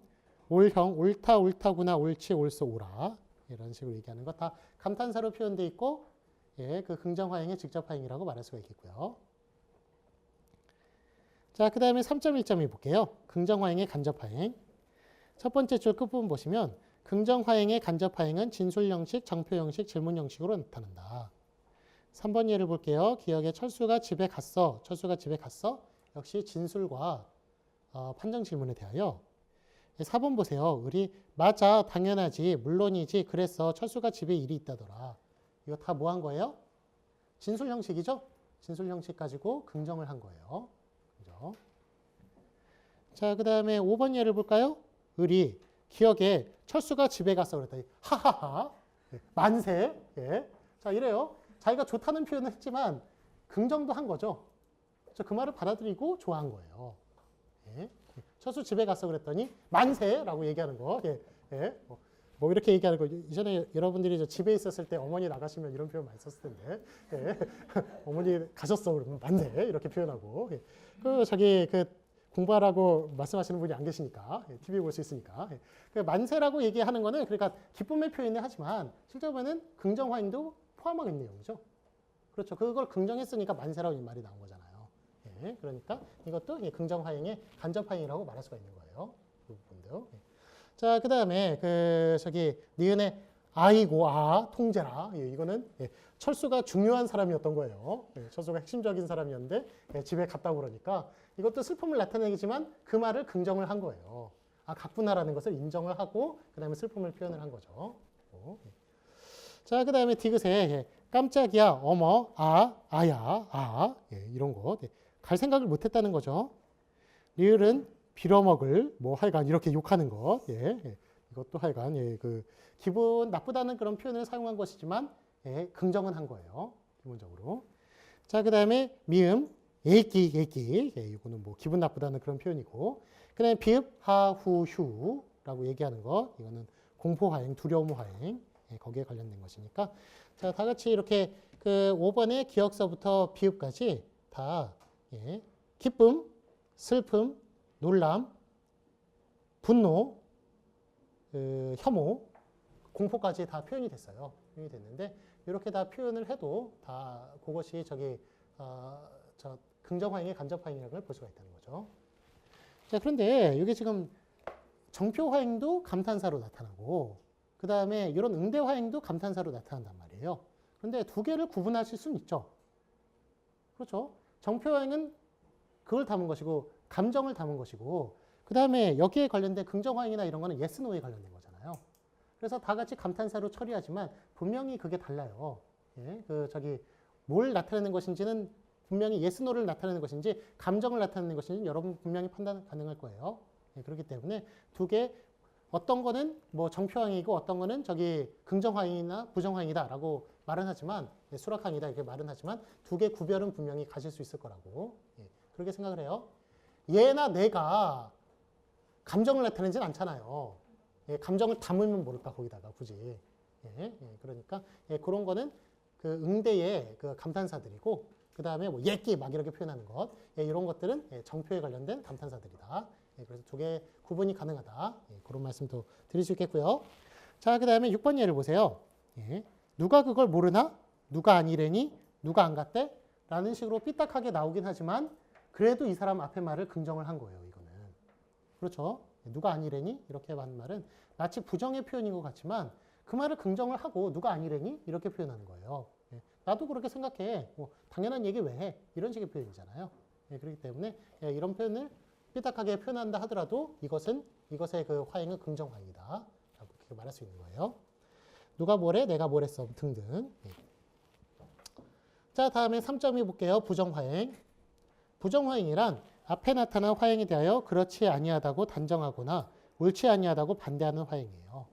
올형, 옳다구나, 옳지, 옳소, 오라. 이런 식으로 얘기하는 것 다 감탄사로 표현되어 있고, 그 긍정 화행의 직접 화행이라고 말할 수가 있겠고요. 자, 그 다음에 3.1.2 볼게요. 긍정 화행의 간접 화행. 첫 번째 줄 끝부분 보시면 긍정 화행의 간접 화행은 진술 형식, 정표 형식, 질문 형식으로 나타난다. 3번 예를 볼게요. 기억에 철수가 집에 갔어. 역시 진술과 판정 질문에 대하여 4번 보세요. 을이 맞아, 당연하지, 물론이지, 그랬어. 철수가 집에 일이 있다더라. 이거 다 뭐 한 거예요? 진술 형식이죠? 진술 형식 가지고 긍정을 한 거예요. 그죠? 자, 그 다음에 5번 예를 볼까요? 을이 기억에 철수가 집에 갔어 그랬더니 하하하, 만세. 자, 이래요. 자기가 좋다는 표현을 했지만 긍정도 한 거죠. 그 말을 받아들이고 좋아한 거예요. 철수 집에 갔어 그랬더니 만세라고 얘기하는 거. 뭐 이렇게 얘기하는 거. 이전에 여러분들이 집에 있었을 때 어머니 나가시면 이런 표현 많이 썼을 텐데, 어머니 가셨어 그러면 만세 이렇게 표현하고. 그 자기 그 공부하라고 말씀하시는 분이 안 계시니까 TV 볼 수 있으니까 그 만세라고 얘기하는 거는 그러니까 기쁨의 표현을 하지만 실제로 보면 긍정 화행도 포함하고 있는 내용이죠. 그렇죠. 그걸 긍정했으니까 만세라고 이 말이 나온 거잖아요. 그러니까 이것도 긍정 화행의 간접 화행이라고 말할 수가 있는 거예요. 그 부분도. 자, 그 다음에 니은의 아이고 통제라. 이거는 철수가 중요한 사람이었던 거예요. 철수가 핵심적인 사람이었는데 집에 갔다고 그러니까 이것도 슬픔을 나타내지만 그 말을 긍정을 한 거예요. 갔구나라는 것을 인정을 하고 그 다음에 슬픔을 표현을 한 거죠. 자, 그 다음에 디귿에 깜짝이야, 어머, 아야, 예, 이런 거. 네. 갈 생각을 못 했다는 거죠. 리을은 빌어먹을, 뭐 하여간 이렇게 욕하는 것. 예, 예. 이것도 하여간, 예, 그, 기분 나쁘다는 그런 표현을 사용한 것이지만, 예, 긍정은 한 거예요. 기본적으로. 자, 그 다음에 미음, 예기. 예, 이거는 뭐 기분 나쁘다는 그런 표현이고. 그 다음에 비읍, 하, 후, 휴라고 얘기하는 거. 이거는 공포화행, 두려움화행. 예, 거기에 관련된 것이니까. 자, 다 같이 이렇게 그 5번의 기억서부터 비읍까지 다, 예, 기쁨, 슬픔, 놀람, 분노, 혐오, 공포까지 다 표현이 됐어요. 표현이 됐는데 이렇게 다 표현을 해도 다 그것이 저 긍정화행의 간접화행이라는 걸 볼 수가 있다는 거죠. 자, 그런데 이게 지금 정표화행도 감탄사로 나타나고 그 다음에 이런 응대화행도 감탄사로 나타난단 말이에요. 그런데 두 개를 구분하실 수는 있죠. 그렇죠? 정표화행은 그걸 담은 것이고 감정을 담은 것이고 그 다음에 여기에 관련된 긍정화행이나 이런 거는 yes, no에 관련된 거잖아요. 그래서 다 같이 감탄사로 처리하지만 분명히 그게 달라요. 예? 뭘 나타내는 것인지는 분명히 yes, no를 나타내는 것인지 감정을 나타내는 것인지 여러분 분명히 판단 가능할 거예요. 예, 그렇기 때문에 두 개 어떤 거는 뭐 정표항이고 어떤 거는 긍정항이나 부정항이다라고 말은 하지만 예, 수락항이다 이렇게 말은 하지만 두 개 구별은 분명히 가질 수 있을 거라고 예, 그렇게 생각을 해요. 얘나 내가 감정을 나타내진 않잖아요. 예, 감정을 담으면 모를까 거기다가 굳이 그러니까 예, 그런 거는 그 응대의 그 감탄사들이고 그 다음에 뭐 예끼 막 이렇게 표현하는 것 예, 이런 것들은 예, 정표에 관련된 감탄사들이다. 예, 그래서 두 개 구분이 가능하다. 예, 그런 말씀도 드릴 수 있겠고요. 자, 그 다음에 6번 예를 보세요. 예, 누가 그걸 모르나? 누가 아니래니? 누가 안 갔대? 라는 식으로 삐딱하게 나오긴 하지만 그래도 이 사람 앞에 말을 긍정을 한 거예요. 이거는. 그렇죠? 누가 아니래니? 이렇게 하는 말은 마치 부정의 표현인 것 같지만 그 말을 긍정을 하고 누가 아니래니? 이렇게 표현하는 거예요. 예, 나도 그렇게 생각해. 뭐, 당연한 얘기 왜 해? 이런 식의 표현이잖아요. 예, 그렇기 때문에 예, 이런 표현을 삐딱하게 표현한다 하더라도 이것의 그 화행은 긍정화행이다. 라고 그렇게 말할 수 있는 거예요. 누가 뭐래? 내가 뭐랬어? 등등. 예. 자, 다음에 3.2 볼게요. 부정화행. 부정화행이란 앞에 나타난 화행에 대하여 그렇지 아니하다고 단정하거나 옳지 아니하다고 반대하는 화행이에요.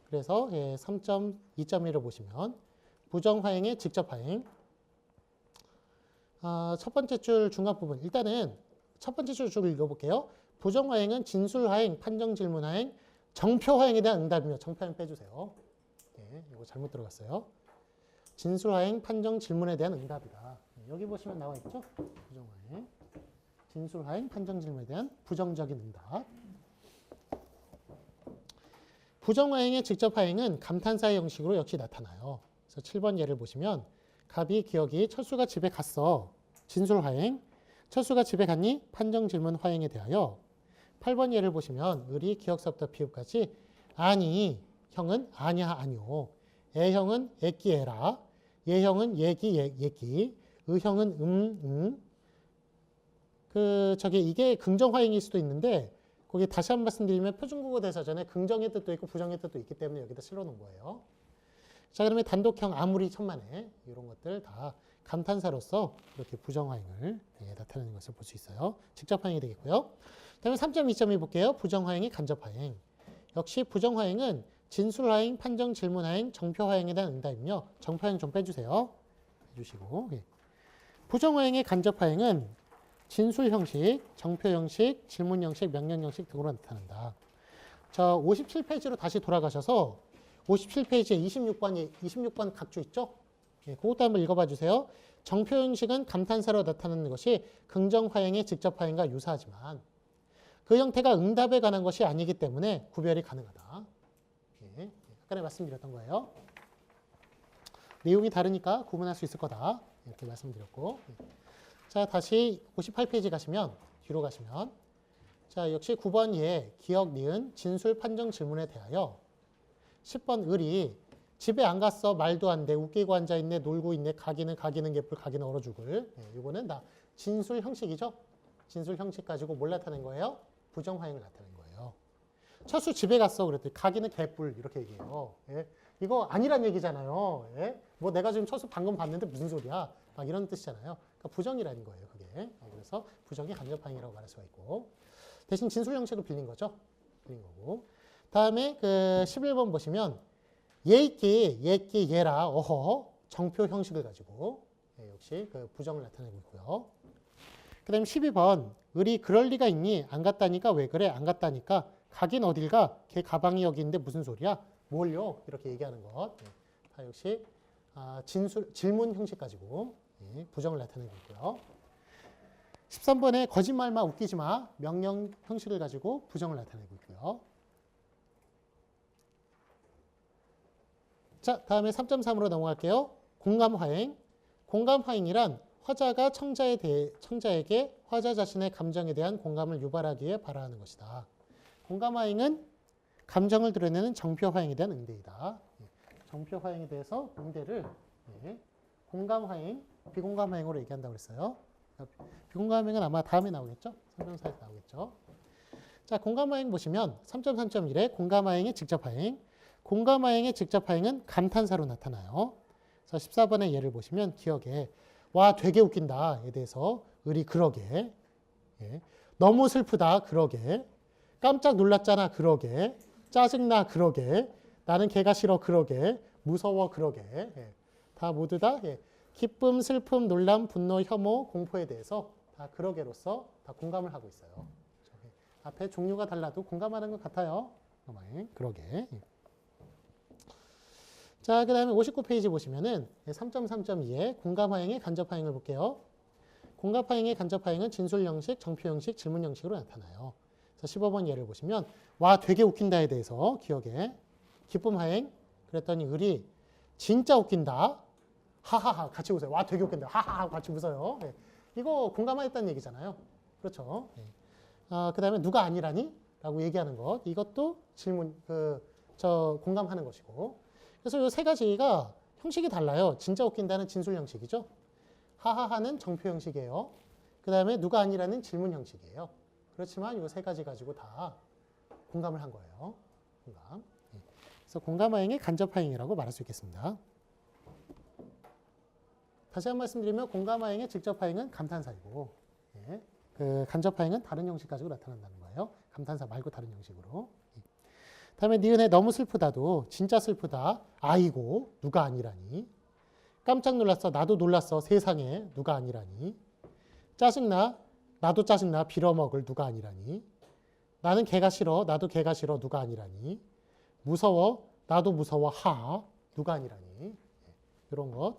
그래서 예, 3.2.1을 보시면 부정화행의 직접화행. 첫 번째 줄 중간 부분. 일단은 첫 번째 줄 읽어볼게요. 부정화행은 진술화행, 판정질문화행, 정표화행에 대한 응답이며 정표화행 빼주세요. 예, 이거 잘못 들어갔어요. 진술화행, 판정질문에 대한 응답이다. 여기 보시면 나와 있죠? 부정화행. 진술화행, 판정질문에 대한 부정적인 응답. 부정화행의 직접화행은 감탄사의 형식으로 역시 나타나요. 그래서 7번 예를 보시면 갑이 기억이 철수가 집에 갔어. 진술화행. 철수가 집에 갔니? 판정질문 화행에 대하여. 8번 예를 보시면 을이 기억서부터 비읍까지 아니, 형은 아냐, 아니오. 애형은 애끼, 애라. 예형은 얘기, 얘기. 의형은 이게 긍정화행일 수도 있는데 거기 다시 한 번 말씀드리면 표준국어 대사전에 긍정의 뜻도 있고 부정의 뜻도 있기 때문에 여기다 실어놓은 거예요. 자, 그러면 단독형 아무리 천만에 이런 것들 다 감탄사로서 이렇게 부정화행을 나타내는 것을 볼 수 있어요. 직접화행이 되겠고요. 다음에 3.2.2 볼게요. 부정화행이 간접화행. 역시 부정화행은 진술화행, 판정질문화행, 정표화행에 대한 응답이며 정표화행 좀 빼주세요. 해주시고 부정화행의 간접화행은 진술 형식, 정표 형식, 질문 형식, 명령 형식 등으로 나타난다. 자, 57페이지로 다시 돌아가셔서 57페이지에 26번 각주 있죠? 예, 그것도 한번 읽어봐 주세요. 정표 형식은 감탄사로 나타나는 것이 긍정화행의 직접화행과 유사하지만 그 형태가 응답에 관한 것이 아니기 때문에 구별이 가능하다. 예, 아까 말씀드렸던 거예요. 내용이 다르니까 구분할 수 있을 거다. 이렇게 말씀드렸고. 자, 다시 58페이지 가시면, 뒤로 가시면, 자, 역시 9번 예, 기억, 니은, 진술, 판정, 질문에 대하여 10번 을이 집에 안 갔어, 말도 안 돼, 웃기고 앉아있네, 놀고 있네, 가기는 개뿔, 가기는 얼어 죽을. 예, 이거는 다 진술 형식이죠? 진술 형식 가지고 뭘 나타낸 거예요? 부정화행을 나타낸 거예요. 철수 집에 갔어, 그랬더니 가기는 개뿔, 이렇게 얘기해요. 예, 이거 아니란 얘기잖아요. 예? 뭐 내가 지금 처수 방금 봤는데 무슨 소리야? 막 이런 뜻이잖아요. 그러니까 부정이라는 거예요, 그게. 그래서 부정이 간접항의라고 말할 수가 있고. 대신 진술 형식을 빌린 거죠. 빌린 거고. 다음에 그 11번 보시면 얘있기, 얘라, 어허, 정표 형식을 가지고 역시 그 부정을 나타내고 있고요. 그 다음에 12번 을이 그럴 리가 있니? 안 갔다니까 왜 그래? 안 갔다니까 가긴 어딜 가? 걔 가방이 여기 있는데 무슨 소리야? 뭘요? 이렇게 얘기하는 것. 다 역시 질문 형식 가지고 부정을 나타내고 있고요. 13번에 거짓말만 웃기지 마. 명령 형식을 가지고 부정을 나타내고 있고요. 자, 다음에 3.3으로 넘어갈게요. 공감화행. 공감화행이란 화자가 청자에게 화자 자신의 감정에 대한 공감을 유발하기 위해 발화하는 것이다. 공감화행은 감정을 드러내는 정표화행에 대한 응대이다. 정표화행에 대해서 응대를 공감화행, 비공감화행으로 얘기한다고 했어요. 비공감화행은 아마 다음에 나오겠죠? 3.4에서 나오겠죠? 자, 공감화행 보시면 3.3.1에 공감화행의 직접화행. 공감화행의 직접화행은 감탄사로 나타나요. 그래서 14번의 예를 보시면 기억에 와 되게 웃긴다에 대해서 을이 그러게, 너무 슬프다 그러게, 깜짝 놀랐잖아 그러게, 짜증나 그러게, 나는 걔가 싫어 그러게, 무서워 그러게, 다 모두 다 기쁨, 슬픔, 놀람, 분노, 혐오, 공포에 대해서 다 그러게로서 다 공감을 하고 있어요. 앞에 종류가 달라도 공감하는 것 같아요. 그러게. 자, 그 다음에 59페이지 보시면은 3.3.2에 공감화행의 간접화행을 볼게요. 공감화행의 간접화행은 진술 형식, 정표 형식, 질문 형식으로 나타나요. 그래서 15번 예를 보시면 와 되게 웃긴다에 대해서 기억에 기쁨화행 그랬더니 을이 진짜 웃긴다. 하하하 같이 웃어요. 와 되게 웃긴다. 하하하 같이 웃어요. 이거 공감하였다는 얘기잖아요. 그렇죠. 그 다음에 누가 아니라니? 라고 얘기하는 것. 이것도 질문, 공감하는 것이고. 그래서 이 세 가지가 형식이 달라요. 진짜 웃긴다는 진술 형식이죠. 하하하는 정표 형식이에요. 그 다음에 누가 아니라는 질문 형식이에요. 그렇지만 이 세 가지 가지고 다 공감을 한 거예요. 공감. 그래서 공감화행의 간접화행이라고 말할 수 있겠습니다. 다시 한 번 말씀드리면 공감화행의 직접화행은 감탄사이고 그 간접화행은 다른 형식 가지고 나타난다는 거예요. 감탄사 말고 다른 형식으로. 다음에 니은에 너무 슬프다도 진짜 슬프다. 아이고 누가 아니라니. 깜짝 놀랐어. 나도 놀랐어. 세상에 누가 아니라니. 짜증나. 나도 짜증나. 빌어먹을 누가 아니라니. 나는 걔가 싫어. 나도 걔가 싫어. 누가 아니라니. 무서워. 나도 무서워. 하. 누가 아니라니. 이런 것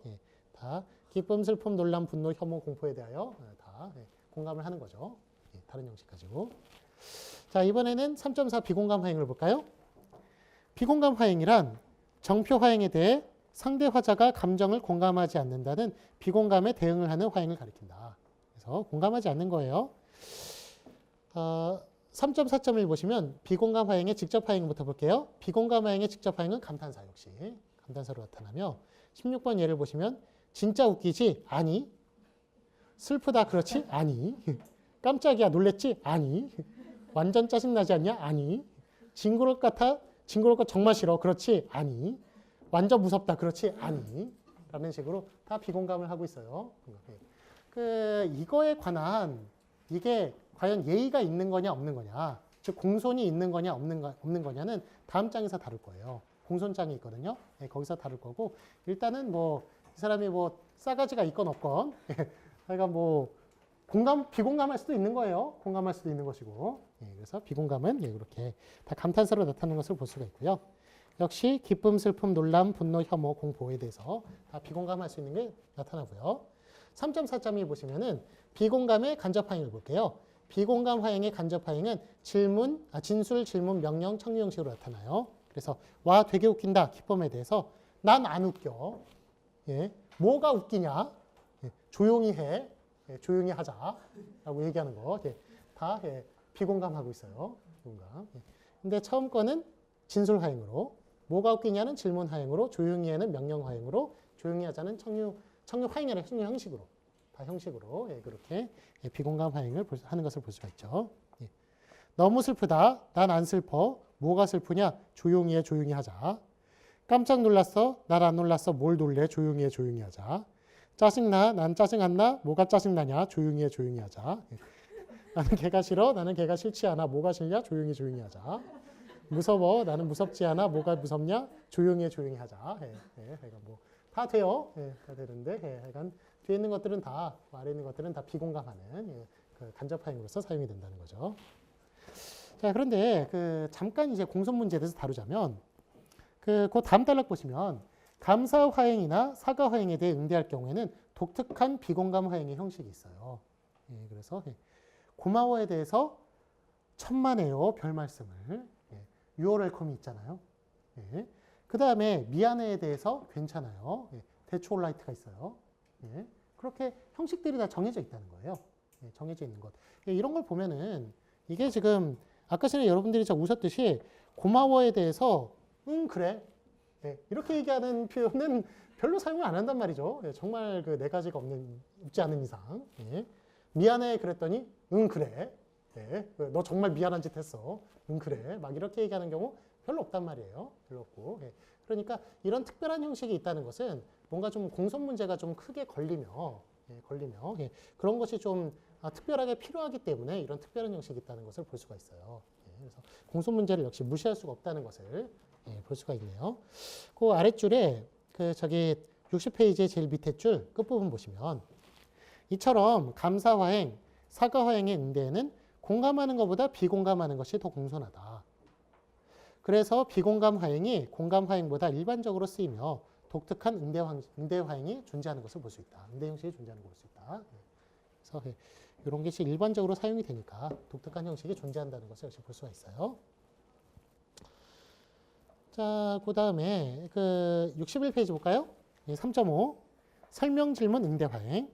다 기쁨, 슬픔, 놀람, 분노, 혐오, 공포에 대하여 다 공감을 하는 거죠. 다른 형식 가지고. 자, 이번에는 3.4 비공감 화행을 볼까요? 비공감 화행이란 정표 화행에 대해 상대 화자가 감정을 공감하지 않는다는 비공감에 대응을 하는 화행을 가리킨다. 그래서 공감하지 않는 거예요. 3.4.1 보시면 비공감 화행의 직접 화행부터 볼게요. 비공감 화행의 직접 화행은 감탄사 역시 감탄사로 나타나며 16번 예를 보시면 진짜 웃기지? 아니. 슬프다 그렇지? 아니. 깜짝이야 놀랬지? 아니. 완전 짜증나지 않냐? 아니. 징그러울 것 같아? 징그러울 것 정말 싫어. 그렇지? 아니. 완전 무섭다. 그렇지? 아니. 라는 식으로 다 비공감을 하고 있어요. 이거에 관한 이게 과연 예의가 있는 거냐 없는 거냐, 즉 공손이 있는 거냐 없는 거냐는 다음 장에서 다룰 거예요. 공손장이 있거든요. 거기서 다룰 거고 일단은 뭐 이 사람이 뭐 싸가지가 있건 없건 그러니까 뭐 비공감할 수도 있는 거예요. 공감할 수도 있는 것이고. 그래서 비공감은 이렇게 다 감탄사로 나타나는 것을 볼 수가 있고요. 역시 기쁨, 슬픔, 놀람, 분노, 혐오, 공포에 대해서 다 비공감할 수 있는 게 나타나고요. 3.4.2 보시면은 비공감의 간접화행을 볼게요. 비공감 화행의 간접화행은 진술, 질문, 명령, 청유 형식으로 나타나요. 그래서 와 되게 웃긴다 기쁨에 대해서 난 안 웃겨. 뭐가 웃기냐? 조용히 해. 조용히 하자라고 얘기하는 거 다 비공감하고 있어요. 비공감. 근데 처음 거는 진술 화행으로, 뭐가 웃기냐는 질문 화행으로, 조용히 해는 명령 화행으로, 조용히 하자는 청유 화행이 아니라 청유 형식으로, 다 형식으로 그렇게 비공감 화행을 하는 것을 볼 수가 있죠. 너무 슬프다. 난 안 슬퍼. 뭐가 슬프냐? 조용히 해, 조용히 하자. 깜짝 놀랐어? 날 안 놀랐어? 뭘 놀래? 조용히 해, 조용히 하자. 짜증나? 난 짜증 안 나? 뭐가 짜증나냐? 조용히 해, 조용히 하자. 나는 개가 싫어? 나는 개가 싫지 않아. 뭐가 싫냐? 조용히 조용히 하자. 무서워? 나는 무섭지 않아. 뭐가 무섭냐? 조용히 해, 조용히 하자. 뭐다 돼요. 다 되는데, 약간 뒤에 있는 것들은 다, 아래 있는 것들은 다 비공감하는 그 간접 하행으로서 사용이 된다는 거죠. 자, 그런데 잠깐 이제 공손 문제에 대해서 다루자면, 그 다음 단락 보시면 감사 화행이나 사과 화행에 대해 응대할 경우에는 독특한 비공감 화행의 형식이 있어요. 그래서 고마워에 대해서 천만에요, 별 말씀을. 유어 웰컴이 있잖아요. 그 다음에 미안해에 대해서 괜찮아요. 대추 올라이트가 있어요. 그렇게 형식들이 다 정해져 있다는 거예요. 정해져 있는 것. 이런 걸 보면은 이게 지금 아까 전에 여러분들이 저 웃었듯이 고마워에 대해서 그래. 이렇게 얘기하는 표현은 별로 사용을 안 한단 말이죠. 정말 그 네 가지가 없지 않은 이상. 미안해 그랬더니 그래. 너 정말 미안한 짓 했어. 그래. 막 이렇게 얘기하는 경우 별로 없단 말이에요. 별로 없고. 그러니까 이런 특별한 형식이 있다는 것은 뭔가 좀 공손 문제가 좀 크게 걸리며 그런 것이 좀 특별하게 필요하기 때문에 이런 특별한 형식이 있다는 것을 볼 수가 있어요. 그래서 공손 문제를 역시 무시할 수가 없다는 것을 볼 수가 있네요. 그 아랫줄에 저기 60페이지의 제일 밑에 줄 끝부분 보시면 이처럼 감사 화행, 사과 화행의 응대에는 공감하는 것보다 비공감하는 것이 더 공손하다. 그래서 비공감 화행이 공감 화행보다 일반적으로 쓰이며 독특한 응대 화행이 존재하는 것을 볼 수 있다. 응대 형식이 존재하는 것을 볼 수 있다. 그래서 이런 것이 일반적으로 사용이 되니까 독특한 형식이 존재한다는 것을 역시 볼 수가 있어요. 자, 그 다음에 61페이지 볼까요? 3.5 설명 질문 응대 화행.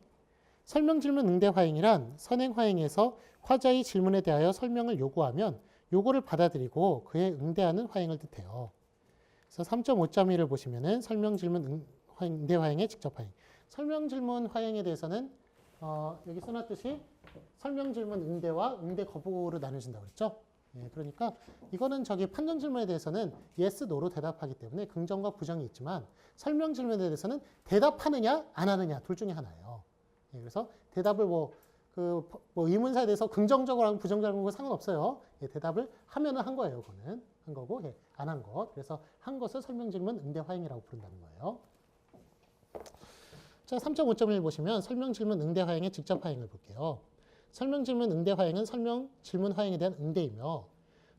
설명 질문 응대 화행이란 선행 화행에서 화자의 질문에 대하여 설명을 요구하면 요구를 받아들이고 그에 응대하는 화행을 뜻해요. 그래서 3.5.1을 보시면은 설명 질문 응대 화행의 직접 화행. 설명 질문 화행에 대해서는 여기 써놨듯이 설명 질문 응대와 응대 거부로 나눠진다고 그랬죠? 그러니까 이거는 저기 판정 질문에 대해서는 yes, no로 대답하기 때문에 긍정과 부정이 있지만 설명 질문에 대해서는 대답하느냐 안 하느냐 둘 중에 하나예요. 그래서 대답을 뭐 의문사에 대해서 긍정적으로 하고 부정적으로 하고 상관없어요. 대답을 하면은 한 거예요. 그거는 한 거고 안 한 것. 그래서 한 것을 설명 질문 응대 화행이라고 부른다는 거예요. 자, 3.5.1 보시면 설명 질문 응대 화행의 직접 화행을 볼게요. 설명 질문 응대 화행은 설명 질문 화행에 대한 응대이며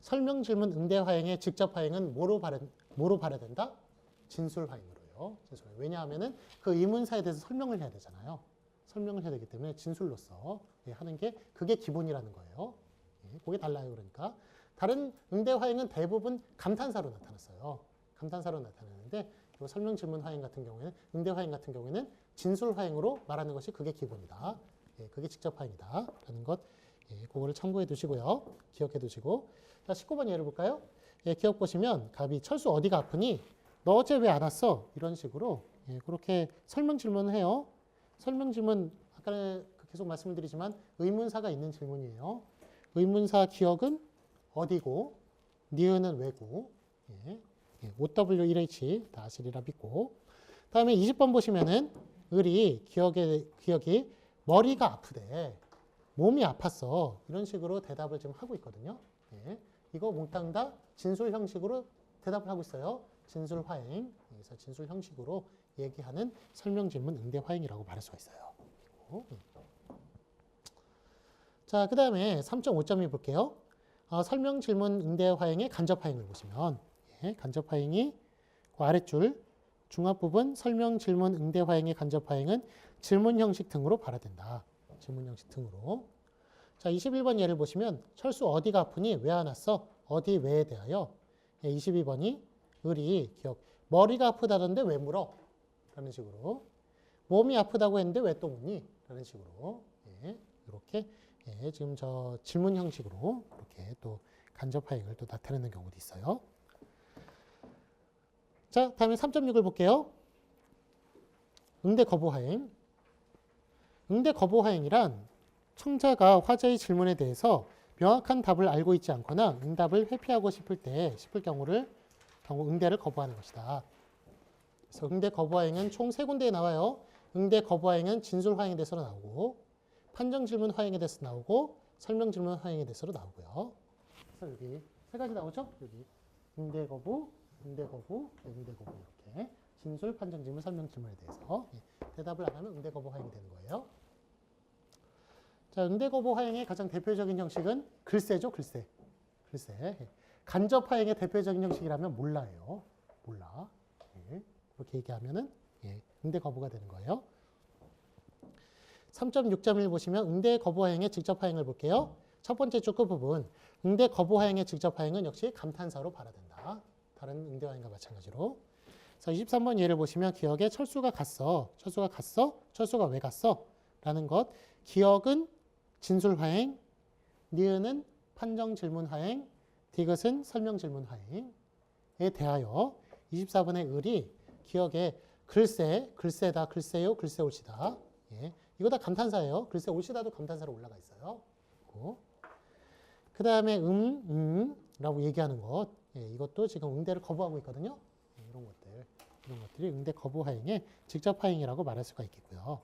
설명 질문 응대 화행의 직접 화행은 뭐로 발휘된다? 진술 화행으로요. 왜냐하면은 그 의문사에 대해서 설명을 해야 되잖아요. 설명을 해야 되기 때문에 진술로서 하는 게 그게 기본이라는 거예요. 그게 달라요. 그러니까 다른 응대 화행은 대부분 감탄사로 나타났어요. 감탄사로 나타나는데 설명 질문 화행 같은 경우에는 응대 화행 같은 경우에는 진술 화행으로 말하는 것이 그게 기본이다. 그게 직접 화행이다. 라는 것, 그거를 참고해 두시고요. 기억해 두시고. 자, 19번 예를 볼까요? 기억 보시면 갑이 철수 어디가 아프니? 너 어제 왜 안 왔어? 이런 식으로 그렇게 설명 질문을 해요. 설명 질문, 아까 계속 말씀을 드리지만 의문사가 있는 질문이에요. 의문사 기억은 어디고, 니은은 왜고, OW1H 다 아시리라 믿고. 다음에 20번 보시면은 을이 기억이 머리가 아프대. 몸이 아팠어. 이런 식으로 대답을 지금 하고 있거든요. 이거 몽땅 다 진술 형식으로 대답을 하고 있어요. 진술 화행. 그래서 진술 형식으로 얘기하는 설명 질문 응대 화행이라고 말할 수가 있어요. 자, 그 다음에 3.5.2 볼게요. 설명 질문 응대 화행의 간접 화행을 보시면 간접 화행이 그 아랫줄 중앙 부분 설명 질문 응대 화행의 간접 화행은 질문 형식 등으로 발화된다. 질문 형식 등으로. 자, 21번 예를 보시면 철수 어디가 아프니? 왜 안 왔어? 어디 왜에 대하여. 22번이 을이 기억 머리가 아프다던데 왜 물어? 라는 식으로. 몸이 아프다고 했는데 왜 또 묻니? 라는 식으로. 이렇게 지금 저 질문 형식으로 이렇게 또 간접 화행을 또 나타내는 경우도 있어요. 자, 다음에 3.6을 볼게요. 응대 거부 화행. 응대 거부 화행이란 청자가 화자의 질문에 대해서 명확한 답을 알고 있지 않거나 응답을 회피하고 싶을 경우 응대를 거부하는 것이다. 그래서 응대 거부화행은 총 3군데에 나와요. 응대 거부화행은 진술 화행에 대해서 나오고, 판정 질문 화행에 대해서 나오고, 설명 질문 화행에 대해서 나오고요. 그래서 여기 3가지 나오죠? 여기 응대 거부, 응대 거부, 응대 거부 이렇게 진술, 판정 질문, 설명 질문에 대해서 대답을 안 하면 응대 거부 화행이 되는 거예요. 자, 응대 거부 화행의 가장 대표적인 형식은 글쎄죠, 글쎄. 간접 화행의 대표적인 형식이라면 몰라예요. 몰라. 이렇게 얘기하면은 응대 거부가 되는 거예요. 3.6.1 보시면 응대 거부 화행의 직접 화행을 볼게요. 첫 번째 줄 끝부분. 응대 거부 화행의 직접 화행은 역시 감탄사로 발화된다. 다른 응대 화행과 마찬가지로. 그래서 23번 예를 보시면 기억에 철수가 갔어. 철수가 갔어? 철수가 왜 갔어? 라는 것. 기억은 진술 화행, 니은은 판정 질문 화행, 디귿은 설명 질문 화행에 대하여 24번의 을이 기억에 글쎄, 글쎄다, 글쎄요, 글쎄 올시다. 이거 다 감탄사예요. 글쎄 올시다도 감탄사로 올라가 있어요. 그 다음에 라고 얘기하는 것. 이것도 지금 응대를 거부하고 있거든요. 이런 것들이 응대 거부 화행의 직접 화행이라고 말할 수가 있겠고요.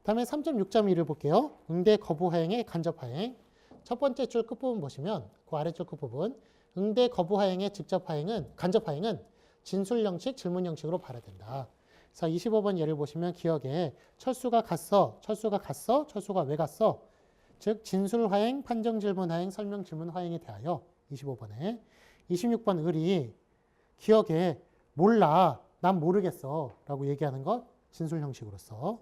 다음에 3.6.1을 볼게요. 응대 거부 화행의 간접 화행. 첫 번째 줄 끝부분 보시면 그 아래줄 끝부분 응대 거부 화행의 직접 화행은 간접 화행은 진술 형식, 질문 형식으로 발화된다. 그래서 25번 예를 보시면 기억에 철수가 갔어, 철수가 갔어, 철수가 왜 갔어? 즉 진술 화행, 판정 질문 화행, 설명 질문 화행에 대하여 25번에 26번 을이 기억에 몰라, 난 모르겠어 라고 얘기하는 것 진술 형식으로서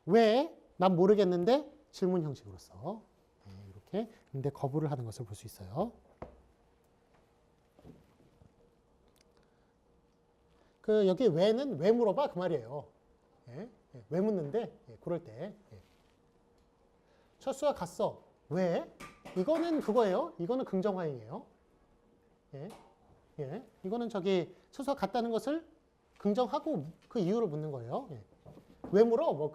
왜? 난 모르겠는데 질문 형식으로서 이렇게 근데 거부를 하는 것을 볼 수 있어요. 여기 왜는 왜 물어봐 그 말이에요. 왜 묻는데 그럴 때 철수가 갔어. 왜? 이거는 그거예요. 이거는 긍정화행이에요. 이거는 철수가 갔다는 것을 긍정하고 그 이유를 묻는 거예요. 왜 물어? 뭐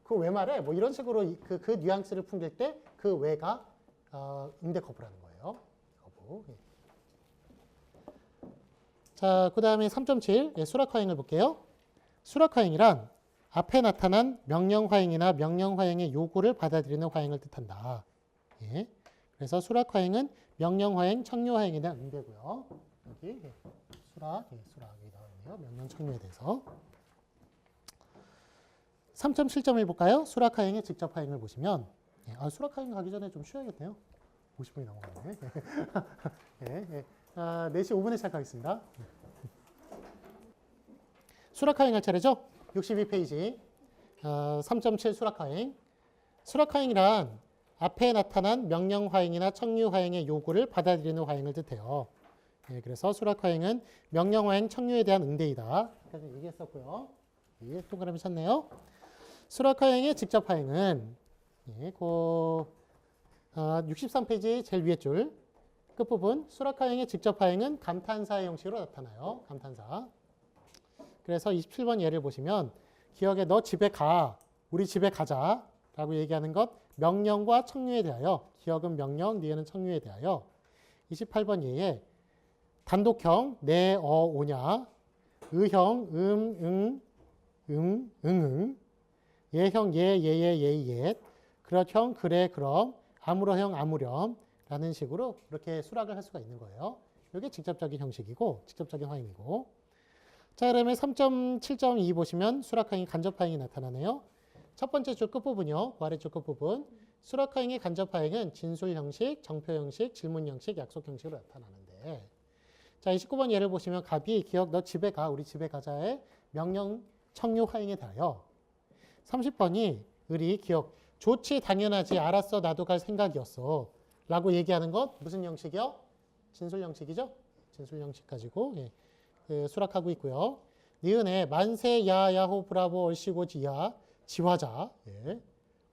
그 왜 말해? 뭐 이런 식으로 그 뉘앙스를 풍길 때 그 왜가 응대 거부라는 거예요. 거부. 자, 그 다음에 3.7 수락화행을 볼게요. 수락화행이란 앞에 나타난 명령화행이나 명령화행의 요구를 받아들이는 화행을 뜻한다. 그래서 수락화행은 명령화행, 청유화행에 대한 응대고요. 여기 수락이 나오네요. 명령, 청유에 대해서. 3.7.1 볼까요? 수락화행의 직접 화행을 보시면 수락화행 가기 전에 좀 쉬어야겠네요. 50분이 넘어갔네. 4시 5분에 시작하겠습니다. 수락화행 할 차례죠? 62페이지 3.7 수락화행. 수락화행이란 앞에 나타난 명령화행이나 청유화행의 요구를 받아들이는 화행을 뜻해요. 그래서 수락화행은 명령화행, 청유에 대한 응대이다. 여기까지 얘기했었고요. 동그라미 쳤네요. 수락화행의 직접 화행은 63페이지 제일 위에 줄 끝부분 수락화행의 직접 화행은 감탄사의 형식으로 나타나요. 감탄사. 그래서 27번 예를 보시면 기억에 너 집에 가, 우리 집에 가자 라고 얘기하는 것 명령과 청유에 대하여 기억은 명령, 니은은 청유에 대하여 28번 예에 단독형 네, 오냐 의형 응 예형 예, 그렇형 그래, 그럼 아무러형 아무렴 라는 식으로 이렇게 수락을 할 수가 있는 거예요. 이게 직접적인 형식이고 직접적인 화행이고. 자, 그러면 3.7.2 보시면 수락화행이 간접화행이 나타나네요. 첫 번째 줄 끝부분이요. 그 아래줄 끝부분. 수락화행의 간접화행은 진술 형식, 정표 형식, 질문 형식, 약속 형식으로 나타나는데 자, 29번 예를 보시면 갑이 기억 너 집에 가, 우리 집에 가자의 명령 청유 화행에 대하여 30번이 을이 기억 좋지 당연하지 알았어 나도 갈 생각이었어 라고 얘기하는 것 무슨 형식이요? 진술 형식이죠? 진술 형식 가지고 수락하고 있고요. 니은에 만세 야야호 브라보 얼씨고 지야 지화자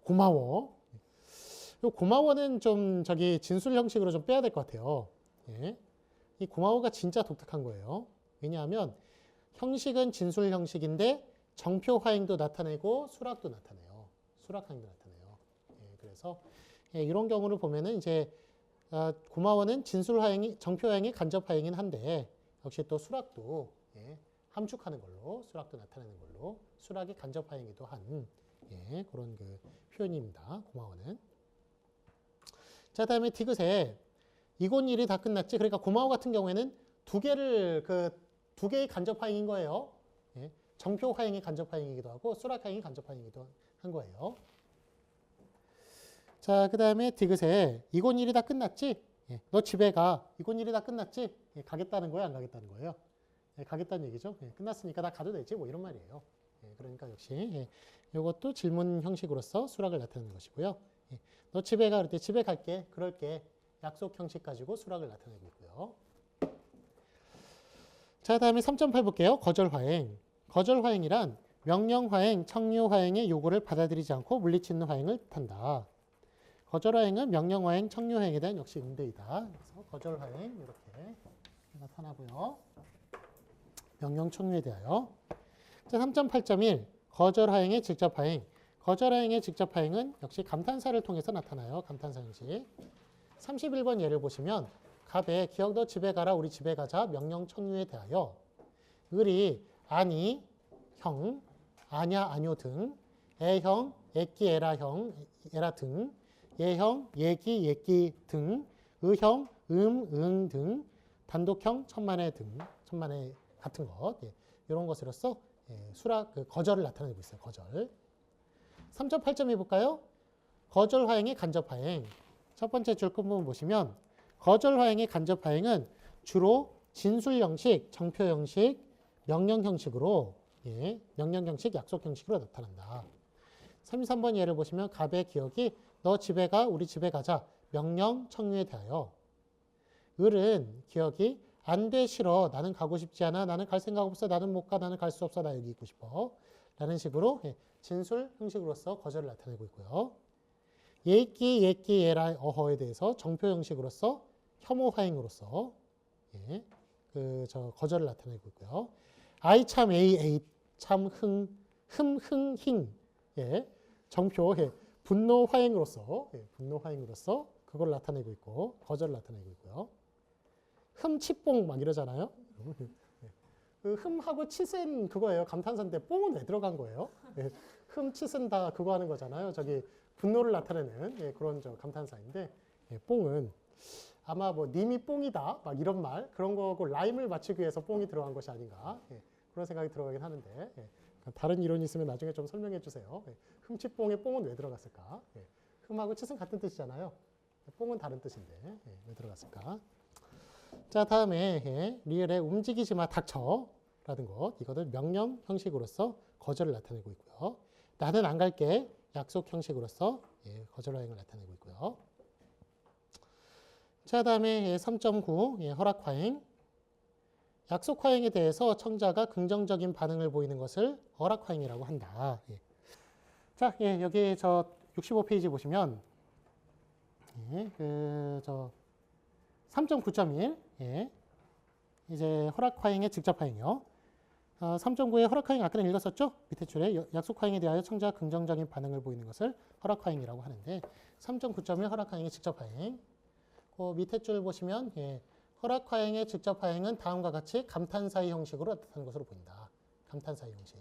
고마워. 요 고마워는 좀 진술 형식으로 좀 빼야 될 것 같아요. 이 고마워가 진짜 독특한 거예요. 왜냐하면 형식은 진술 형식인데 정표 화행도 나타내고 수락도 나타내요. 수락 화행도 나타내요. 그래서 이런 경우를 보면은 이제 고마워는 진술화행이 정표화행이 간접화행이긴 한데 역시 또 수락도 함축하는 걸로 수락도 나타내는 걸로 수락이 간접화행이기도 한 그런 그 표현입니다. 고마워는. 자, 다음에 디귿에 이곤 일이 다 끝났지. 그러니까 고마워 같은 경우에는 두 개의 간접화행인 거예요. 정표화행이 간접화행이기도 하고 수락화행이 간접화행이기도 한 거예요. 자, 그 다음에 디귿에 이곤 일이 다 끝났지? 너 집에 가. 이곤 일이 다 끝났지? 가겠다는 거야, 안 가겠다는 거예요? 가겠다는 얘기죠. 끝났으니까 나 가도 되지? 뭐 이런 말이에요. 그러니까 역시 이것도 질문 형식으로서 수락을 나타내는 것이고요. 너 집에 가. 그럴 때 집에 갈게. 그럴게. 약속 형식 가지고 수락을 나타내고 있고요. 자, 다음에 3.8 볼게요. 거절화행. 거절화행이란 명령화행, 청유화행의 요구를 받아들이지 않고 물리치는 화행을 뜻한다. 거절화행은 명령화행, 청유화행에 대한 역시 응대이다. 그래서 거절화행 이렇게 나타나고요. 명령, 청유에 대하여. 자, 3.8.1 거절화행의 직접화행. 거절화행의 직접화행은 역시 감탄사를 통해서 나타나요. 감탄사 형식. 31번 예를 보시면 갑에 기억 너 집에 가라 우리 집에 가자 명령 청유에 대하여 을이 아니 형 아냐 아뇨 등 애형 애끼 에라 형 에라 등 예형 예기 예끼 등 의형 응 등 단독형 천만에 등 천만에 같은 것 이런 것으로서 수락 거절을 나타내고 있어요. 거절. 3.8점 해볼까요? 거절화행의 간접화행. 첫 번째 줄 끝부분 보시면 거절화행의 간접화행은 주로 진술 형식, 정표 형식, 명령 형식으로 명령 형식, 약속 형식으로 나타난다. 33번 예를 보시면 갑의 기억이 너 집에 가, 우리 집에 가자. 명령, 청유에 대하여. 을은 기억이 안 돼, 싫어. 나는 가고 싶지 않아. 나는 갈 생각 없어. 나는 못 가. 나는 갈 수 없어. 나 여기 있고 싶어. 라는 식으로 진술 형식으로서 거절을 나타내고 있고요. 예끼, 예끼, 예라, 어허에 대해서 정표 형식으로서 혐오화행으로서 거절을 나타내고 있고요. 아이 참 에이 참 흥 정표 분노화행으로서 분노화행으로서 그걸 나타내고 있고 거절을 나타내고 있고요. 흠치뽕 막 이러잖아요. 그 흠하고 치센 그거예요. 감탄사인데 뽕은 왜 들어간 거예요? 흠 치센 다 그거 하는 거잖아요. 저기 분노를 나타내는 그런 감탄사인데 뽕은 아마 뭐 님이 뽕이다 막 이런 말 그런 거고 라임을 맞추기 위해서 뽕이 들어간 것이 아닌가 그런 생각이 들어가긴 하는데 다른 이론이 있으면 나중에 좀 설명해 주세요. 흠치뽕에 뽕은 왜 들어갔을까? 흠하고 치는 같은 뜻이잖아요. 뽕은 다른 뜻인데 왜 들어갔을까? 자, 다음에 리을에 움직이지 마 닥쳐 라는 것 이것을 명령 형식으로서 거절을 나타내고 있고요. 나는 안 갈게 약속 형식으로서 거절화행을 나타내고 있고요. 자, 다음에 3.9 허락화행. 약속화행에 대해서 청자가 긍정적인 반응을 보이는 것을 허락화행이라고 한다. 자, 여기 저 65페이지 보시면 3.9.1 이제 허락화행의 직접화행이요. 3.9의 허락화행 아까 읽었었죠? 밑에 줄에 약속화행에 대하여 청자가 긍정적인 반응을 보이는 것을 허락화행이라고 하는데 3.9.1 허락화행의 직접화행. 그 밑에 줄 보시면 허락화행의 직접화행은 다음과 같이 감탄사의 형식으로 나타나는 것으로 보인다. 감탄사의 형식.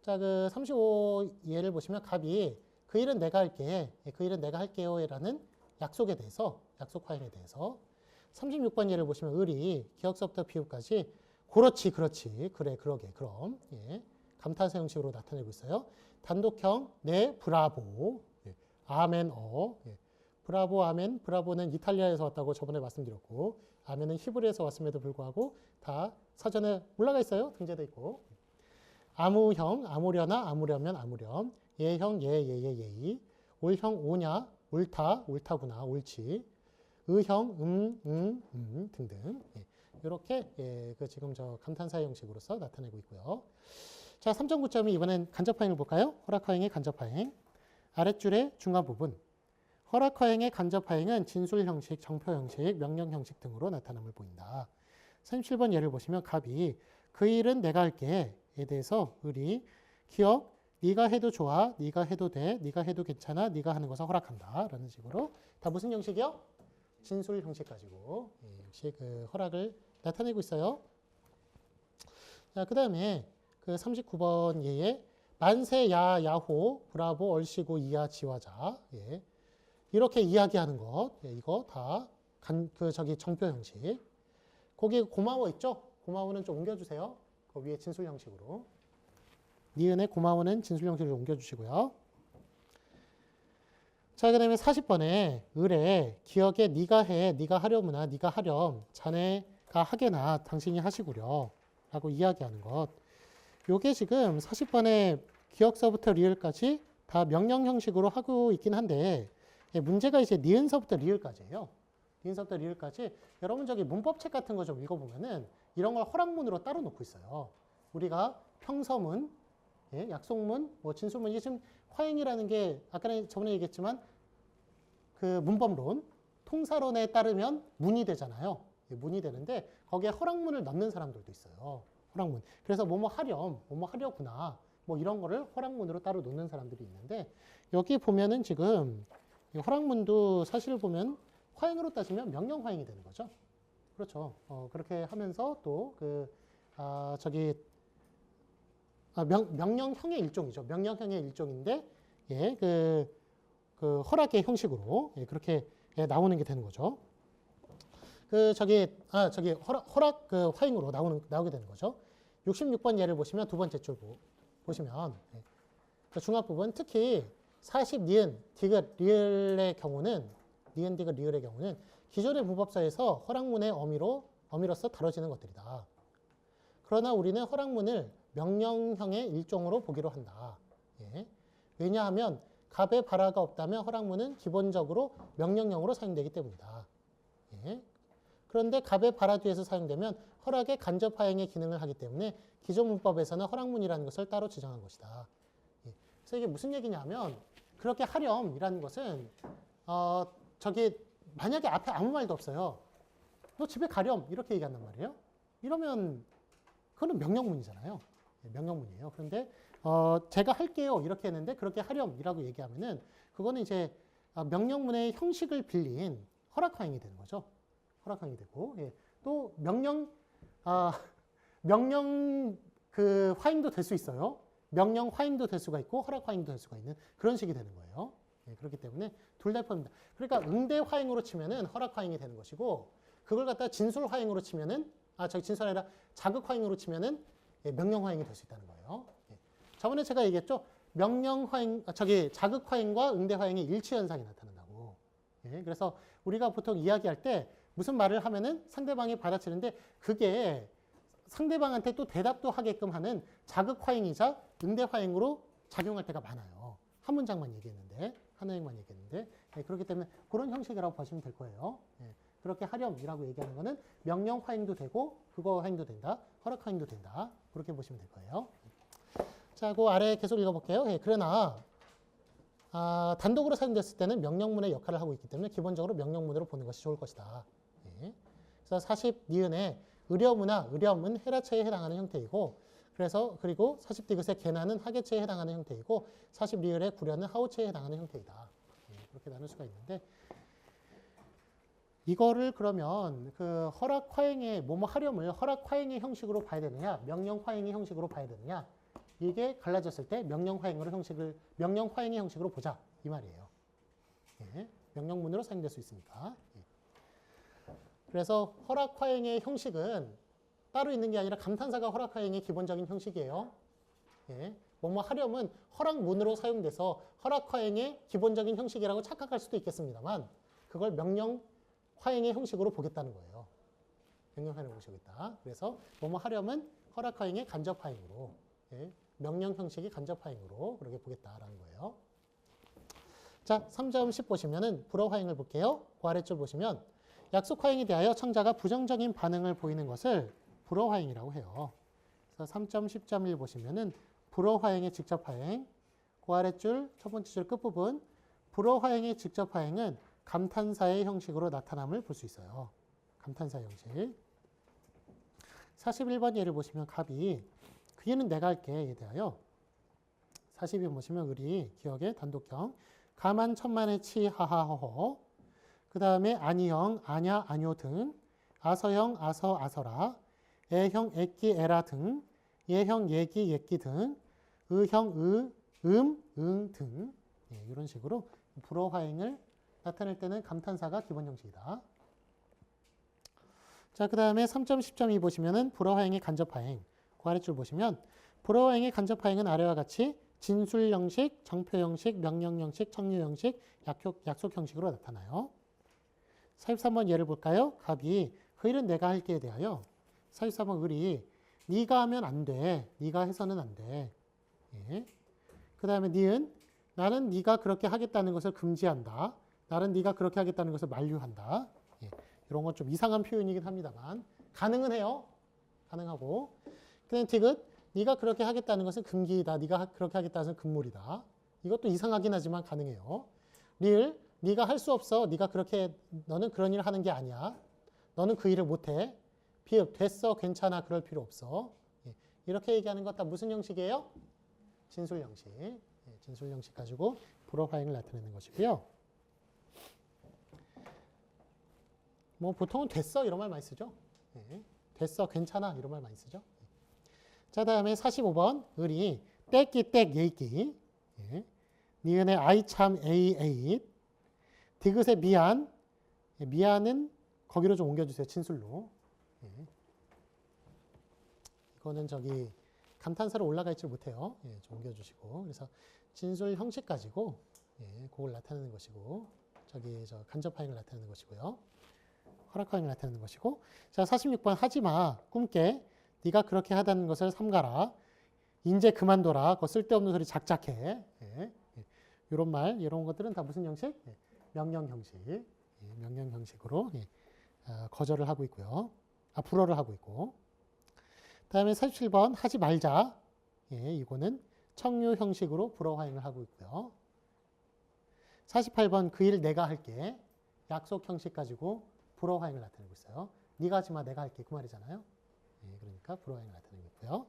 자, 그 35예를 보시면 갑이 그 일은 내가 할게. 그 일은 내가 할게요. 라는 약속에 대해서, 약속화행에 대해서 36번 예를 보시면 을이 기억서부터 비읍까지 그렇지, 그렇지, 그래, 그러게, 그럼 감탄사 형식으로 나타내고 있어요. 단독형, 네, 브라보, 아멘, 브라보, 아멘, 브라보는 이탈리아에서 왔다고 저번에 말씀드렸고 아멘은 히브리에서 왔음에도 불구하고 다 사전에 올라가 있어요. 등재되어 있고 아무형, 아무려나, 아무려면, 아무렴 예형, 예이 올형, 오냐, 옳다, 옳다구나, 옳지 의형, 등등 이렇게 그 지금 저 감탄사 형식으로서 나타내고 있고요. 자, 3.9점이 이번엔 간접화행을 볼까요? 허락화행의 간접화행 아랫줄의 중간 부분 허락화행의 간접화행은 진술 형식, 정표 형식, 명령 형식 등으로 나타남을 보인다. 37번 예를 보시면 갑이 그 일은 내가 할게에 대해서 을이 기억, 네가 해도 좋아, 네가 해도 돼, 네가 해도 괜찮아, 네가 하는 것을 허락한다 라는 식으로 다 무슨 형식이요? 진술 형식 가지고 역시 그 허락을 나타내고 있어요. 자, 그 다음에 그 39번 예에 만세, 야, 야호, 브라보, 얼씨구, 이야, 지화자. 예. 이렇게 이야기하는 것. 예, 이거 다 정표 형식. 거기 고마워 있죠? 고마워는 좀 옮겨주세요. 그 위에 진술 형식으로. 니은의 고마워는 진술 형식으로 옮겨주시고요. 자, 그 다음에 40번에 을에 기억에 네가 해, 네가 하려무나, 네가 하렴, 자네가 하게나 당신이 하시구려 라고 이야기하는 것. 요게 지금 40번에 기억서부터 리을까지 다 명령 형식으로 하고 있긴 한데 문제가 이제 니은서부터 리을까지예요. 니은서부터 리을까지 여러분 저기 문법책 같은 거 좀 읽어보면은 이런 걸 허락문으로 따로 놓고 있어요. 우리가 평서문, 예, 약속문, 뭐 진술문, 이게 지금 화행이라는 게 아까 저번에 얘기했지만 그 문법론, 통사론에 따르면 문이 되잖아요. 예, 문이 되는데 거기에 허락문을 넣는 사람들도 있어요. 허락문. 그래서 뭐뭐 하렴, 뭐뭐 하려구나, 뭐 이런 거를 허락문으로 따로 놓는 사람들이 있는데 여기 보면은 지금 이 허락문도 사실 보면 화행으로 따지면 명령 화행이 되는 거죠. 그렇죠. 그렇게 하면서 또 명령형의 일종이죠. 명령형의 일종인데 예, 그 허락의 형식으로 예, 그렇게 예, 나오는 게 되는 거죠. 허락 그 화행으로 나오게 되는 거죠. 66번 예를 보시면 두 번째 줄 보시면 예, 중앙 부분 특히 40 니은 디귿 리을의 경우는 니은 디귿 리을의 경우는 기존의 문법서에서 허락문의 어미로서 다뤄지는 것들이다. 그러나 우리는 허락문을 명령형의 일종으로 보기로 한다. 예. 왜냐하면 갑의 발화가 없다면 허락문은 기본적으로 명령형으로 사용되기 때문이다. 예. 그런데 갑의 발화 뒤에서 사용되면 허락의 간접 하행의 기능을 하기 때문에 기존 문법에서는 허락문이라는 것을 따로 지정한 것이다. 예. 그래서 이게 무슨 얘기냐면 그렇게 하렴이라는 것은 만약에 앞에 아무 말도 없어요. 너 집에 가렴 이렇게 얘기한단 말이에요. 이러면 그거는 명령문이잖아요. 예, 명령문이에요. 그런데 제가 할게요 이렇게 했는데 그렇게 하렴이라고 얘기하면은 그거는 이제 명령문의 형식을 빌린 허락화행이 되는 거죠. 허락화행이 되고 예. 또 명령 그 화행도 될 수 있어요. 명령 화행도 될 수가 있고 허락 화행도 될 수가 있는 그런 식이 되는 거예요. 예, 그렇기 때문에 둘 다 포함입니다. 그러니까 응대 화행으로 치면은 허락 화행이 되는 것이고 그걸 갖다 진술 화행으로 치면은 진술 아니라 자극 화행으로 치면은 예, 명령 화행이 될 수 있다는 거예요. 예. 저번에 제가 얘기했죠. 명령 화행 자극 화행과 응대 화행의 일치 현상이 나타난다고. 예, 그래서 우리가 보통 이야기할 때 무슨 말을 하면은 상대방이 받아치는데 그게 상대방한테 또 대답도 하게끔 하는 자극 화행이자 응대 화행으로 작용할 때가 많아요. 한 문장만 얘기했는데, 한 행만 얘기했는데, 예, 그렇기 때문에 그런 형식이라고 보시면 될 거예요. 예, 그렇게 하렴이라고 얘기하는 거는 명령 화행도 되고, 그거 화행도 된다, 허락 화행도 된다. 그렇게 보시면 될 거예요. 자, 그 아래 계속 읽어볼게요. 예, 그러나 단독으로 사용됐을 때는 명령문의 역할을 하고 있기 때문에 기본적으로 명령문으로 보는 것이 좋을 것이다. 예. 그래서 40 니은에 의렴은 헤라체에 해당하는 형태이고 그리고 40 디귿의 개나는 하계체에 해당하는 형태이고 40 리을의 구려는 하우체에 해당하는 형태이다. 예, 그렇게 나눌 수가 있는데 이거를 그러면 그 허락 화행의 뭐뭐 하렴을 허락 화행의 형식으로 봐야 되느냐 명령 화행의 형식으로 봐야 되느냐 이게 갈라졌을 때 명령 화행의 형식으로 보자 이 말이에요. 예, 명령문으로 사용될 수 있으니까. 예. 그래서 허락 화행의 형식은 따로 있는 게 아니라 감탄사가 허락 화행의 기본적인 형식이에요. 예. 뭐뭐 하렴은 허락문으로 사용돼서 허락 화행의 기본적인 형식이라고 착각할 수도 있겠습니다만 그걸 명령 화행의 형식으로 보겠다는 거예요. 명령 화행을 보시겠다. 그래서 뭐뭐 하렴은 허락 화행의 간접 화행으로 예. 명령 형식이 간접 화행으로 그렇게 보겠다라는 거예요. 자, 3.10 보시면은 불어 화행을 볼게요. 그 아래쪽 보시면 약속 화행에 대하여 청자가 부정적인 반응을 보이는 것을 불어 화행이라고 해요. 그래서 3.10.1 보시면은 불어 화행의 직접 화행. 그 아래줄 첫 번째 줄 끝부분 불어 화행의 직접 화행은 감탄사의 형식으로 나타남을 볼 수 있어요. 감탄사의 형식. 41번 예를 보시면 갑이 그에는 내가 할게에 대하여 42번 보시면 을이 기억의 단독형. 가만 천만의 치 하하허허. 그 다음에 아니형 아냐 아뇨 등. 아서형 아서 아서라. 애형 애끼 애라 등. 예형 예기 예끼 등. 의형 응 등. 예, 이런 식으로 불어화행을 나타낼 때는 감탄사가 기본 형식이다. 자, 그 다음에 3.10.2 보시면은 불어화행의 간접화행. 그 아래줄 보시면 불어화행의 간접화행은 아래와 같이 진술 형식, 정표 형식, 명령 형식, 청유 형식, 약속 형식으로 나타나요. 43번 예를 볼까요? 갑이 그 일은 내가 할게에 대하여 44번 을이 네가 하면 안 돼. 네가 해서는 안 돼. 예. 그 다음에 니은 나는 네가 그렇게 하겠다는 것을 금지한다. 나는 네가 그렇게 하겠다는 것을 만류한다. 예. 이런 건 좀 이상한 표현이긴 합니다만 가능은 해요. 가능하고. 그다음 디귿 네가 그렇게 하겠다는 것은 금기이다. 네가 그렇게 하겠다는 것은 금물이다. 이것도 이상하긴 하지만 가능해요. 리을 네가 할 수 없어. 네가 그렇게 너는 그런 일을 하는 게 아니야. 너는 그 일을 못해. 비읍 됐어. 괜찮아. 그럴 필요 없어. 예. 이렇게 얘기하는 것 다 무슨 형식이에요? 진술 형식. 예. 진술 형식 가지고 불어화행을 나타내는 것이고요. 뭐 보통은 됐어 이런 말 많이 쓰죠. 예. 됐어. 괜찮아. 이런 말 많이 쓰죠. 자, 다음에 45번 을이 떼끼 떼 예끼. 예. 니은의 아이 참 에이 에잇. 디귿의 미안. 예. 미안은 거기로 좀 옮겨주세요. 진술로. 예. 이거는 저기 감탄사로 올라가 있지 못해요. 예. 좀 옮겨주시고. 그래서 진술 형식 가지고 예. 그걸 나타내는 것이고 저기 저 간접화행을 나타내는 것이고요. 허락화행을 나타내는 것이고. 자, 46번 하지마 꿈깨. 네가 그렇게 하다는 것을 삼가라. 이제 그만둬라. 그 쓸데없는 소리 작작해. 예. 이런 말, 이런 것들은 다 무슨 형식? 예. 명령 형식. 예. 명령 형식으로 예. 거절을 하고 있고요. 불어를 하고 있고. 다음에 47번 하지 말자. 예. 이거는 청유 형식으로 불어화행을 하고 있고요. 48번 그 일 내가 할게. 약속 형식 가지고 불어화행을 나타내고 있어요. 네가 하지 마. 내가 할게. 그 말이잖아요. 예, 그러니까 불어화행을 나타내고 있고요.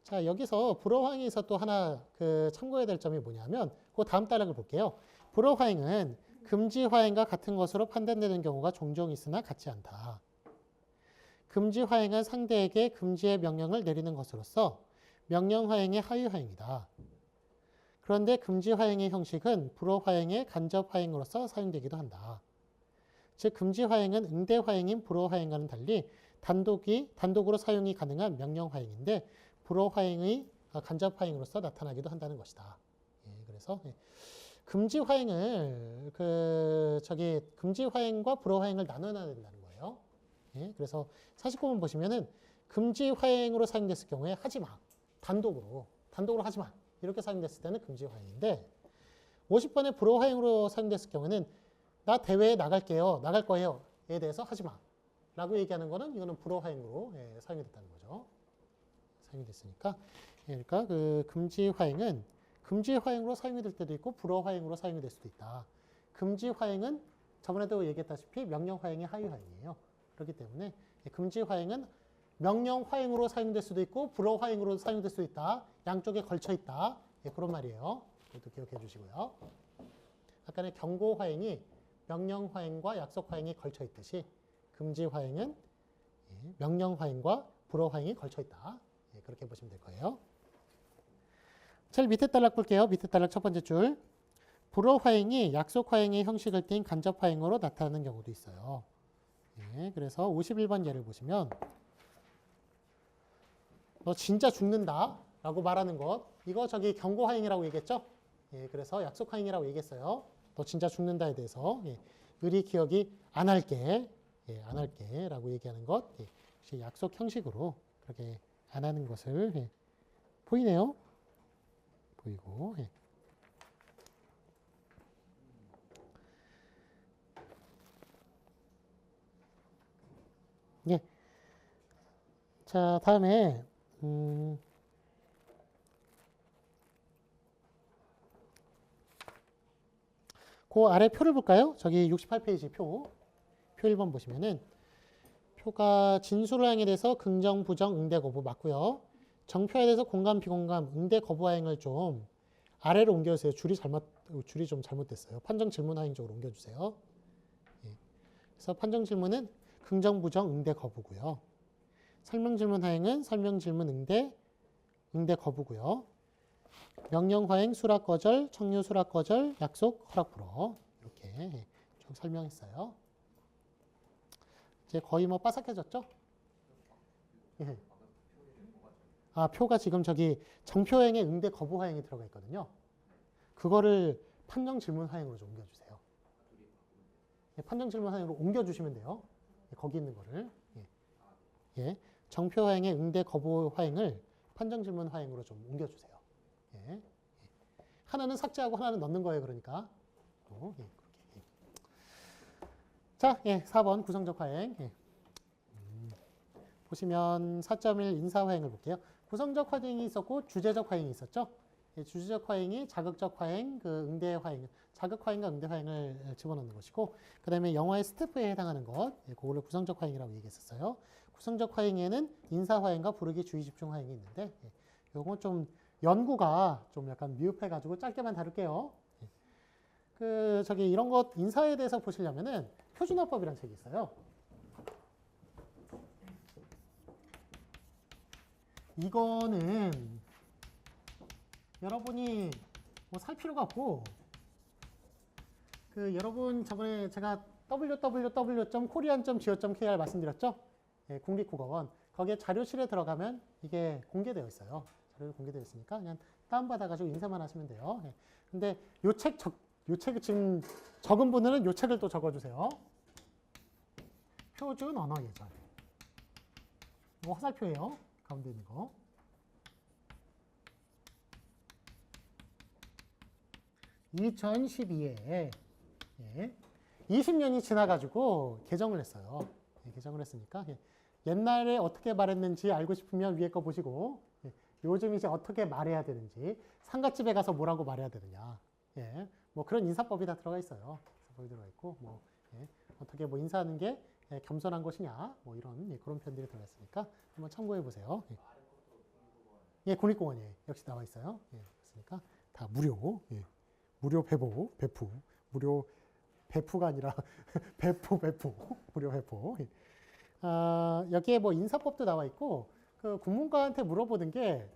자, 여기서 불어화행에서 또 하나 참고해야 될 점이 뭐냐면 그 다음 단락을 볼게요. 불어화행은 금지화행과 같은 것으로 판단되는 경우가 종종 있으나 같지 않다. 금지화행은 상대에게 금지의 명령을 내리는 것으로서 명령화행의 하위화행이다. 그런데 금지화행의 형식은 불어화행의 간접화행으로서 사용되기도 한다. 즉 금지화행은 응대화행인 불어화행과는 달리 단독으로 사용이 가능한 명령화행인데 불어화행의 간접화행으로서 나타나기도 한다는 것이다. 예, 그래서 금지화행을 금지화행과 불어화행을 나눠야 된다는 거예요. 예, 그래서 49번 보시면은 금지화행으로 사용됐을 경우에 하지 마. 단독으로 하지 마. 이렇게 사용됐을 때는 금지화행인데 50번에 불어화행으로 사용됐을 경우에는 나 대회에 나갈 거예요. 에 대해서 하지 마. 라고 얘기하는 거는 이거는 불어화행으로 예, 사용이 됐다는 거죠. 사용이 됐으니까. 예, 그러니까 금지화행은 금지화행으로 사용이 될 때도 있고 불어화행으로 사용이 될 수도 있다. 금지화행은 저번에도 얘기했다시피 명령화행의 하위화행이에요. 그렇기 때문에 금지화행은 명령화행으로 사용될 수도 있고 불어화행으로 사용될 수도 있다. 양쪽에 걸쳐 있다. 예, 그런 말이에요. 이것도 기억해 주시고요. 아까는 경고화행이 명령화행과 약속화행이 걸쳐 있듯이 금지화행은 명령화행과 불어화행이 걸쳐 있다. 예, 그렇게 보시면 될 거예요. 제일 밑에 단락 볼게요. 밑에 단락 첫 번째 줄. 불어화행이 약속화행의 형식을 띈 간접화행으로 나타나는 경우도 있어요. 예, 그래서 51번 예를 보시면 너 진짜 죽는다 라고 말하는 것. 이거 저기 경고화행이라고 얘기했죠? 예, 그래서 약속화행이라고 얘기했어요. 너 진짜 죽는다에 대해서. 예, 의리 기억이 안 할게. 예, 안 할게 라고 얘기하는 것. 예, 역시 약속 형식으로 그렇게 안 하는 것을 예, 보이네요. 보이고. 예. 예. 자, 다음에 그 아래 표를 볼까요? 저기 68페이지 표 1번 보시면은 표가 진술화행에 대해서 긍정, 부정, 응대, 거부 맞고요. 정표에 대해서 공감, 비공감, 응대, 거부 하행을 좀 아래로 옮겨주세요. 줄이 좀 잘못됐어요. 판정, 질문, 하행 쪽으로 옮겨주세요. 예. 그래서 판정, 질문은 긍정, 부정, 응대, 거부고요. 설명, 질문, 하행은 설명, 질문, 응대, 거부고요. 명령, 하행, 수락, 거절, 청유, 수락, 거절, 약속, 허락, 불허 이렇게 쭉 설명했어요. 이제 거의 뭐 빠삭해졌죠? 예. 아, 표가 지금 저기 정표행에 응대, 거부, 하행이 들어가 있거든요. 그거를 판정, 질문, 하행으로 좀 옮겨주세요. 예, 판정, 질문, 하행으로 옮겨주시면 돼요. 예, 거기 있는 거를. 예. 예. 정표 하행의 응대, 거부, 하행을 판정, 질문, 하행으로 좀 옮겨주세요. 예. 하나는 삭제하고 하나는 넣는 거예요. 그러니까. 예, 그렇게. 예. 자, 예, 4번 구성적 하행. 예. 보시면 4.1 인사 하행을 볼게요. 구성적 하행이 있었고 주제적 하행이 있었죠. 예, 주제적 하행이 자극적 하행, 그 응대 하행, 자극 하행과 응대 하행을 집어넣는 것이고, 그 다음에 영화의 스태프에 해당하는 것, 예, 그거를 구성적 하행이라고 얘기했었어요. 구성적 하행에는 인사 하행과 부르기, 주의, 집중 하행이 있는데, 예, 요건 좀 연구가 좀 약간 미흡해가지고 짧게만 다룰게요. 예. 그 저기 이런 것 인사에 대해서 보시려면은 표준어법이라는 책이 있어요. 이거는 여러분이 뭐 살 필요가 없고, 그 여러분 저번에 제가 www.korean.go.kr 말씀드렸죠? 예, 국립국어원. 거기에 자료실에 들어가면 이게 공개되어 있어요. 자료가 공개되어 있으니까 그냥 다운받아가지고 인쇄만 하시면 돼요. 예. 근데 요 책 지금 적은 분들은 요 책을 또 적어주세요. 표준 언어 예절. 이거 화살표예요. 가운데 있는 거. 2012에 예, 20년이 지나가지고 개정을 했어요. 예, 개정을 했으니까 예, 옛날에 어떻게 말했는지 알고 싶으면 위에 거 보시고 예, 요즘 이제 어떻게 말해야 되는지 상갓집에 가서 뭐라고 말해야 되느냐 예, 뭐 그런 인사법이 다 들어가 있어요. 인사법이 들어가 있고 뭐 예, 어떻게 뭐 인사하는 게 예, 겸손한 것이냐 뭐 이런 예, 그런 편들이 들어가 있으니까 한번 참고해 보세요. 예, 예 국립공원에 역시 나와 있어요. 예, 그렇으니까 다 무료. 예. 무료 배포, 무료 배포가 아니라 배포, 무료 배포. 아, 여기에 뭐 인사법도 나와 있고, 그 국문과한테 물어보는 게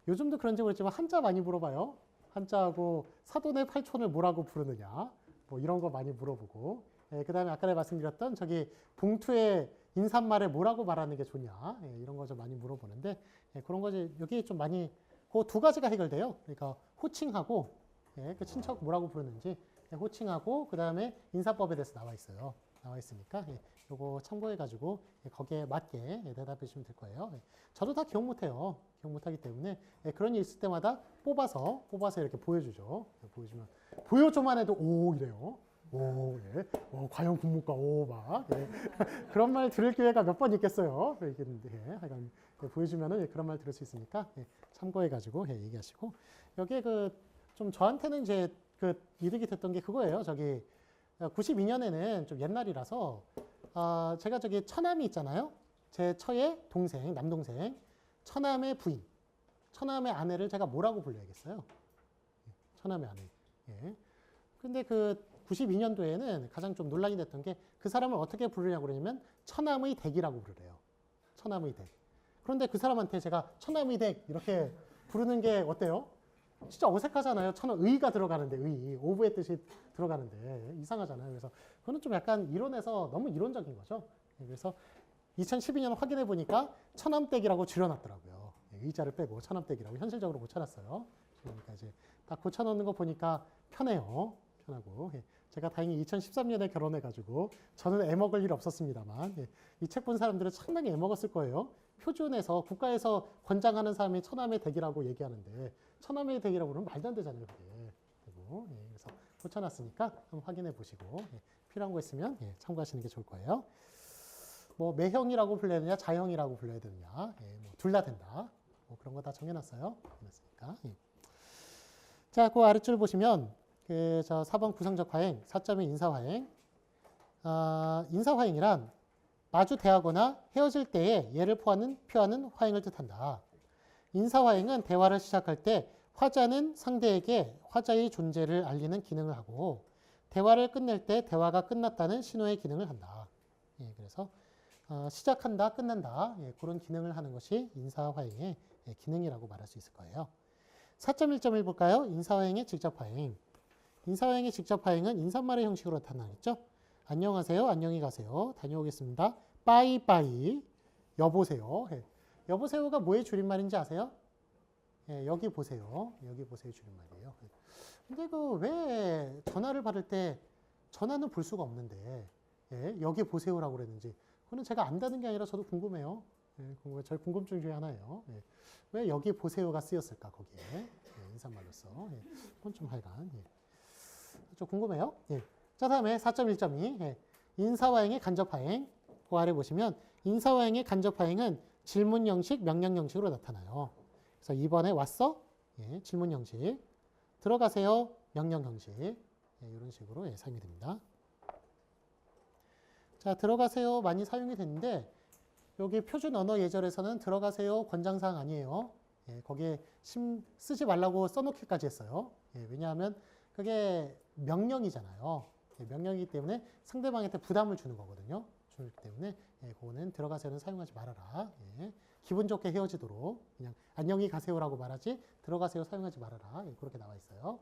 요즘도 그런지 모르지만 한자 많이 물어봐요. 한자하고 사돈의 팔촌을 뭐라고 부르느냐, 뭐 이런 거 많이 물어보고, 예, 그 다음에 아까 말씀드렸던 저기 봉투에 인사말에 뭐라고 말하는 게 좋냐, 예, 이런 거 좀 많이 물어보는데, 예, 그런 거지 여기 좀 많이 그 두 가지가 해결돼요. 그러니까 호칭하고 예, 그 친척 뭐라고 부르는지 예, 호칭하고 그 다음에 인사법에 대해서 나와 있어요. 나와 있으니까 예, 요거 참고해가지고 예, 거기에 맞게 예, 대답해 주시면 될 거예요. 예, 저도 다 기억 못해요. 기억 못하기 때문에 예, 그런 일 있을 때마다 뽑아서 이렇게 보여주죠. 예, 보여줘만 해도 오 이래요. 오, 예. 과연 국문과 오 막 예. 그런 말 들을 기회가 몇 번 있겠어요. 예, 하여간 예, 보여주면은 예, 그런 말 들을 수 있으니까 예, 참고해가지고 예, 얘기하시고 여기에 좀 저한테는 이제 그 이득이 됐던 게 그거예요. 저기 92년에는 좀 옛날이라서 제가 저기 처남이 있잖아요. 제 처의 동생, 남동생, 처남의 부인, 처남의 아내를 제가 뭐라고 불러야겠어요? 처남의 아내. 예. 근데 그 92년도에는 가장 좀 논란이 됐던 게 그 사람을 어떻게 부르냐고 그러냐면 처남의 댁이라고 부르래요. 처남의 댁. 그런데 그 사람한테 제가 처남의 댁 이렇게 부르는 게 어때요? 진짜 어색하잖아요. 의가 들어가는데, 오브의 뜻이 들어가는데 이상하잖아요. 그래서 그거는 좀 약간 이론에서 너무 이론적인 거죠. 그래서 2012년 확인해 보니까 처남댁이라고 줄여놨더라고요. 의자를 빼고 처남댁이라고 현실적으로 고쳐놨어요. 그러니까 이제 딱 고쳐놓는 거 보니까 편해요. 편하고 제가 다행히 2013년에 결혼해가지고 저는 애먹을 일 없었습니다만 이 책 본 사람들은 상당히 애먹었을 거예요. 표준에서 국가에서 권장하는 사람이 처남의 댁이라고 얘기하는데 처남의 댁이라고 그러면 말도 안 되잖아요. 그게. 그리고, 그래서 고쳐놨으니까 한번 확인해 보시고 필요한 거 있으면 참고하시는 게 좋을 거예요. 뭐 매형이라고 불러야 되냐 자형이라고 불러야 되느냐 뭐 둘 다 된다. 뭐 그런 거 다 정해놨어요. 정해놨으니까. 자, 그 아래줄 보시면 저 4번 구성적 화행, 4.1 인사 화행. 인사 화행이란 마주 대하거나 헤어질 때에 얘를 표하는 화행을 뜻한다. 인사화행은 대화를 시작할 때 화자는 상대에게 화자의 존재를 알리는 기능을 하고 대화를 끝낼 때 대화가 끝났다는 신호의 기능을 한다. 예, 그래서 시작한다, 끝난다. 예, 그런 기능을 하는 것이 인사화행의 기능이라고 말할 수 있을 거예요. 4.1점을 볼까요? 인사화행의 직접화행. 인사화행의 직접화행은 인사말의 형식으로 나타나겠죠? 안녕하세요, 안녕히 가세요, 다녀오겠습니다, 빠이빠이, 여보세요. 예. 여보세요가 뭐의 줄임말인지 아세요? 예, 여기 보세요. 여기 보세요 줄임말이에요. 근데 그 왜 전화를 받을 때 전화는 볼 수가 없는데 예, 여기 보세요라고 그랬는지 그거는 제가 안다는 게 아니라 저도 궁금해요. 예, 저희 궁금증 중에 하나예요. 예. 왜 여기 보세요가 쓰였을까 거기에 예, 인사말로서 예, 그건 좀 하여간 예. 좀 궁금해요. 예. 자 다음에 4.1점이 예, 인사화행의 간접화행. 그 아래 보시면 인사화행의 간접화행은 질문 형식, 명령 형식으로 나타나요. 그래서 2번에 왔어? 예, 질문 형식. 들어가세요? 명령 형식. 예, 이런 식으로 예, 사용이 됩니다. 자, 들어가세요 많이 사용이 됐는데 여기 표준 언어 예절에서는 들어가세요 권장사항 아니에요. 예, 거기에 쓰지 말라고 써놓기까지 했어요. 예, 왜냐하면 그게 명령이잖아요. 예, 명령이기 때문에 상대방한테 부담을 주는 거거든요. 그렇기 때문에 예, 그거는 들어가세요는 사용하지 말아라. 예, 기분 좋게 헤어지도록 그냥 안녕히 가세요라고 말하지 들어가세요 사용하지 말아라. 예, 그렇게 나와 있어요.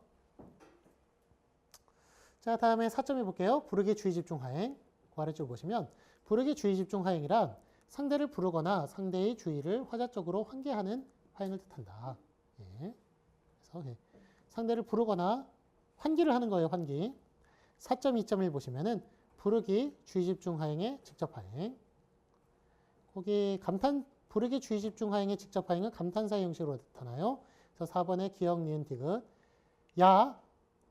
자, 다음에 4점 해볼게요. 부르기 주의 집중 하행. 그 아래쪽 보시면 부르기 주의 집중 하행이란 상대를 부르거나 상대의 주의를 화자적으로 환기하는 하행을 뜻한다. 예, 그래서 예, 상대를 부르거나 환기를 하는 거예요. 환기. 4.2.1 보시면은 부르기 주의 집중 하행의 직접 하행. 거기 부르기 주의 집중 하행의 직접 하행은 감탄사의 형식으로 나타나요. 그래서 4번에 기역, 니은, 디귿. 야,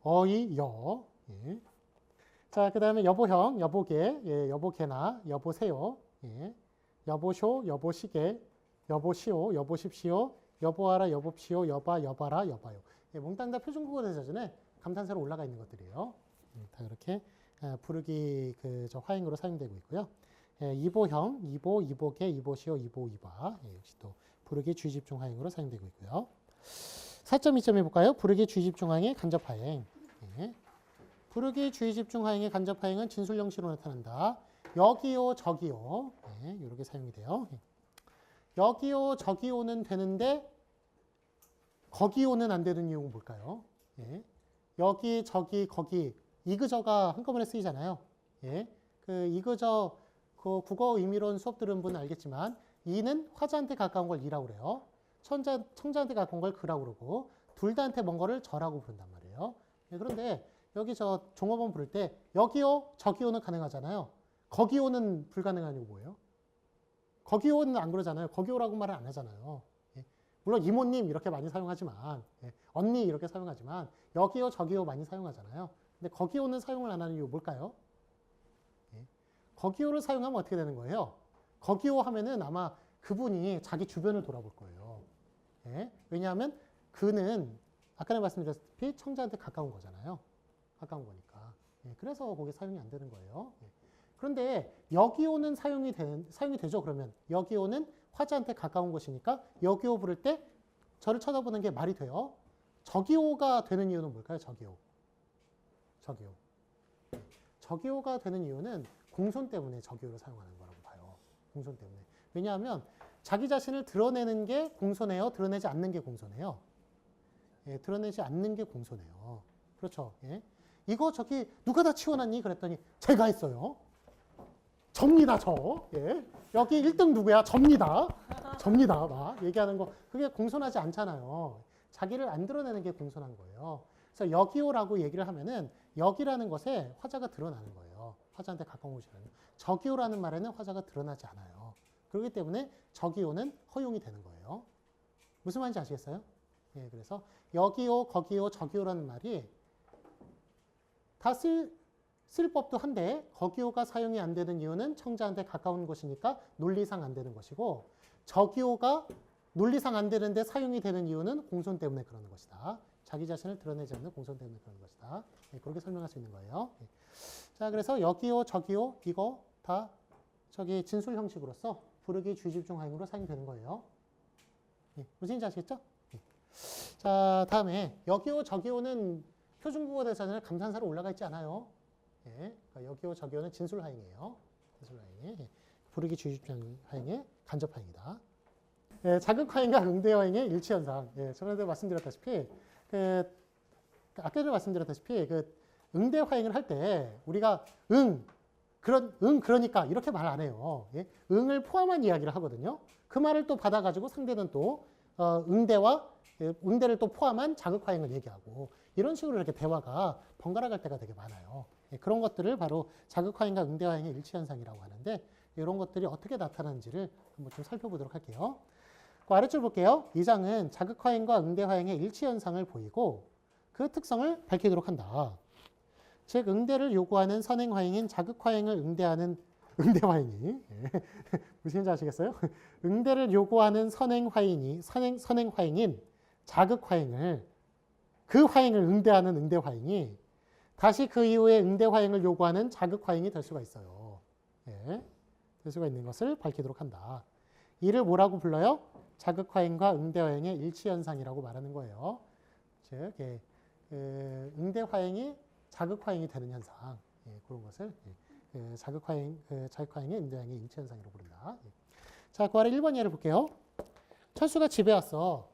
어이, 여. 예. 자, 그 다음에 여보형, 여보게, 예, 여보게나, 여보세요. 예. 여보쇼, 여보시게, 여보시오, 여보십시오, 여보하라, 여봅시오, 여봐, 여봐라, 여봐요. 예, 몽땅 다 표준국어 대사전에 감탄사로 올라가 있는 것들이에요. 다 이렇게 부르기 저 화행으로 사용되고 있고요. 예, 이보형, 이보, 이보게, 이보시오, 이보, 이봐. 예, 역시 또 부르기 주의 집중 화행으로 사용되고 있고요. 4.2점 해볼까요? 부르기 주의 집중 화행의 간접 화행. 예. 부르기 주의 집중 하행의 간접 하행은 진술 형식으로 나타난다. 여기요, 저기요. 네, 이렇게 사용이 돼요. 여기요, 저기요는 되는데 거기요는 안 되는 이유는 뭘까요? 예. 여기, 저기, 거기 이그저가 한꺼번에 쓰이잖아요. 예. 그 이그저 그 국어 의미론 수업 들은 분은 알겠지만 이는 화자한테 가까운 걸 이라고 그래요. 청자한테 가까운 걸 그라고 그러고 둘 다한테 먼 거를 저라고 부른단 말이에요. 예, 그런데 여기 저 종업원 부를 때 여기요, 저기요는 가능하잖아요. 거기요는 불가능한 이유 뭐예요? 거기요는 안 그러잖아요. 거기요라고 말을 안 하잖아요. 예. 물론 이모님 이렇게 많이 사용하지만 예. 언니 이렇게 사용하지만 여기요, 저기요 많이 사용하잖아요. 근데 거기요는 사용을 안 하는 이유 뭘까요? 예. 거기요를 사용하면 어떻게 되는 거예요? 거기요 하면은 아마 그분이 자기 주변을 돌아볼 거예요. 예. 왜냐하면 그는 아까 말씀드렸다시피 청자한테 가까운 거잖아요. 가까운 거니까. 예, 그래서 거기 사용이 안 되는 거예요. 예. 그런데 여기요는 사용이 되죠. 그러면 여기요는 화자한테 가까운 것이니까 여기요 부를 때 저를 쳐다보는 게 말이 돼요. 저기요가 되는 이유는 뭘까요? 저기요. 저기요가 되는 이유는 공손 때문에 저기요를 사용하는 거라고 봐요. 공손 때문에. 왜냐하면 자기 자신을 드러내는 게 공손해요. 드러내지 않는 게 공손해요. 예, 드러내지 않는 게 공손해요. 그렇죠. 예. 이거 저기 누가 다 치워놨니? 그랬더니 제가 했어요. 접니다, 저. 예. 여기 1등 누구야? 접니다. 접니다. 막 얘기하는 거. 그게 공손하지 않잖아요. 자기를 안 드러내는 게 공손한 거예요. 그래서 여기요라고 얘기를 하면은 여기라는 것에 화자가 드러나는 거예요. 화자한테 가까운 곳이라는. 저기요라는 말에는 화자가 드러나지 않아요. 그렇기 때문에 저기요는 허용이 되는 거예요. 무슨 말인지 아시겠어요? 예, 그래서 여기요, 거기요, 저기요라는 말이 다 쓸 법도 한데 거기요가 사용이 안 되는 이유는 청자한테 가까운 것이니까 논리상 안 되는 것이고 저기요가 논리상 안 되는데 사용이 되는 이유는 공손 때문에 그러는 것이다. 자기 자신을 드러내지 않는 공손 때문에 그러는 것이다. 네, 그렇게 설명할 수 있는 거예요. 네. 자, 그래서 여기요, 저기요 이거 다 저기 진술 형식으로서 부르기 주의 집중 하행으로 사용되는 거예요. 무슨 인지 아시겠죠? 자, 다음에 여기오 저기오는 표준국어 대사전에 감탄사로 올라가 있지 않아요. 그러니까 여기오 저기오는 진술하행이에요. 진술하행이 부르기 주입장 하행의 간접하행이다. 자극하행과 응대하행의 일치현상. 저번에도 말씀드렸다시피 아까 전에 말씀드렸다시피 응대화행을 할 때 우리가 그러니까 이렇게 말 안 해요. 응을 포함한 이야기를 하거든요. 그 말을 또 받아가지고 상대는 또 응대를 또 포함한 자극화행을 얘기하고 이런 식으로 이렇게 대화가 번갈아 갈 때가 되게 많아요. 그런 것들을 바로 자극화행과 응대화행의 일치현상이라고 하는데 이런 것들이 어떻게 나타나는지를 한번 좀 살펴보도록 할게요. 그 아래줄 볼게요. 이 장은 자극화행과 응대화행의 일치현상을 보이고 그 특성을 밝히도록 한다. 즉 응대를 요구하는 선행화행인 자극화행을 응대하는 응대화행이 무슨 지 아시겠어요? 응대를 요구하는 선행화행인 자극화행을 그 화행을 응대하는 응대화행이 다시 그 이후에 응대화행을 요구하는 자극화행이 될 수가 있어요. 될 수가 있는 것을 밝히도록 한다. 이를 뭐라고 불러요? 자극화행과 응대화행의 일치현상이라고 말하는 거예요. 즉 응대화행이 자극화행이 되는 현상, 그런 것을 자극화행의 응대화행의 일치현상이라고 부른다. 자, 그 아래 1번 예를 볼게요. 철수가 집에 왔어.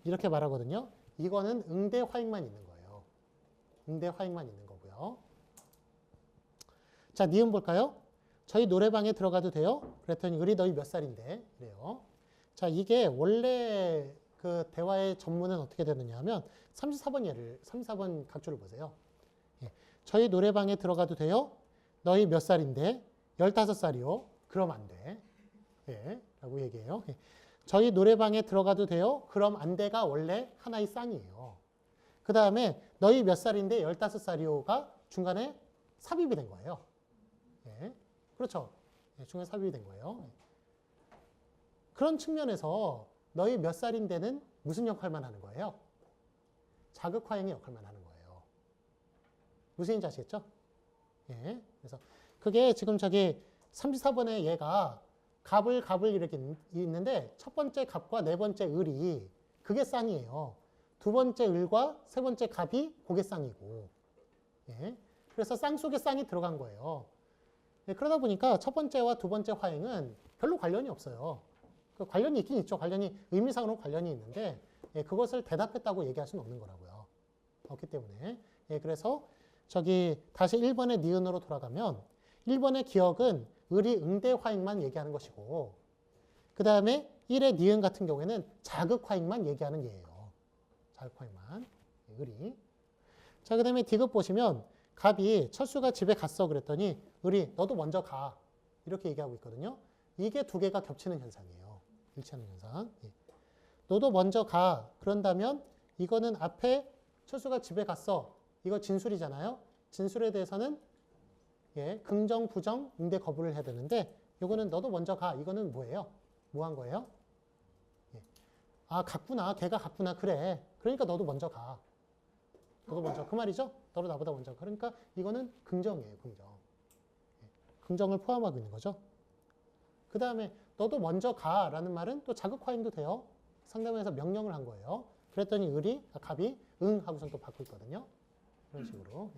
이렇게 말하거든요. 이거는 응대화행만 있는 거예요. 응대화행만 있는 거고요. 자, 니은 볼까요? 저희 노래방에 들어가도 돼요? 그랬더니 의리 너희 몇 살인데? 그래요. 자, 이게 원래 그 대화의 전문은 어떻게 되느냐 하면 34번 각주를 보세요. 저희 노래방에 들어가도 돼요? 너희 몇 살인데? 15살이요? 그럼 안 돼. 라고 얘기해요. 저희 노래방에 들어가도 돼요? 그럼 안 돼가 원래 하나의 쌍이에요. 그 다음에 너희 몇 살인데 15살이요가 중간에 삽입이 된 거예요. 그렇죠. 중간에 삽입이 된 거예요. 그런 측면에서 너희 몇 살인데는 무슨 역할만 하는 거예요? 자극화행의 역할만 하는 거예요. 무슨 인지 아시겠죠? 그래서 그게 지금 저기 34번에 얘가 갑을 이렇게 있는데 첫 번째 갑과 네 번째 을이 그게 쌍이에요. 두 번째 을과 세 번째 갑이 그게 쌍이고. 그래서 쌍 속에 쌍이 들어간 거예요. 그러다 보니까 첫 번째와 두 번째 화행은 별로 관련이 없어요. 그 관련이 있긴 있죠. 의미상으로 관련이 있는데 그것을 대답했다고 얘기할 수는 없는 거라고요. 없기 때문에. 그래서 저기 다시 1번의 니은으로 돌아가면 1번의 기억은 을이 응대화행만 얘기하는 것이고 그 다음에 1의 니은 같은 경우에는 자극화행만 얘기하는 예예요. 자극화행만. 을이. 자, 그 다음에 디귿 보시면 갑이 철수가 집에 갔어 그랬더니 을이 너도 먼저 가. 이렇게 얘기하고 있거든요. 이게 두 개가 겹치는 현상이에요. 일치하는 현상. 너도 먼저 가. 그런다면 이거는 앞에 철수가 집에 갔어. 이거 진술이잖아요. 진술에 대해서는 긍정, 부정, 응대 거부를 해야 되는데 이거는 너도 먼저 가. 이거는 뭐예요? 뭐 한 거예요? 아, 갔구나. 걔가 갔구나. 그래. 그러니까 너도 먼저 가. 너도 먼저. 그 말이죠? 너도 나보다 먼저. 그러니까 이거는 긍정이에요. 긍정. 긍정을 포함하고 있는 거죠. 그 다음에 너도 먼저 가라는 말은 또 자극화행도 돼요. 상대방에서 명령을 한 거예요. 그랬더니 갑이 응 하고선 또 받고 있거든요. 이런 식으로.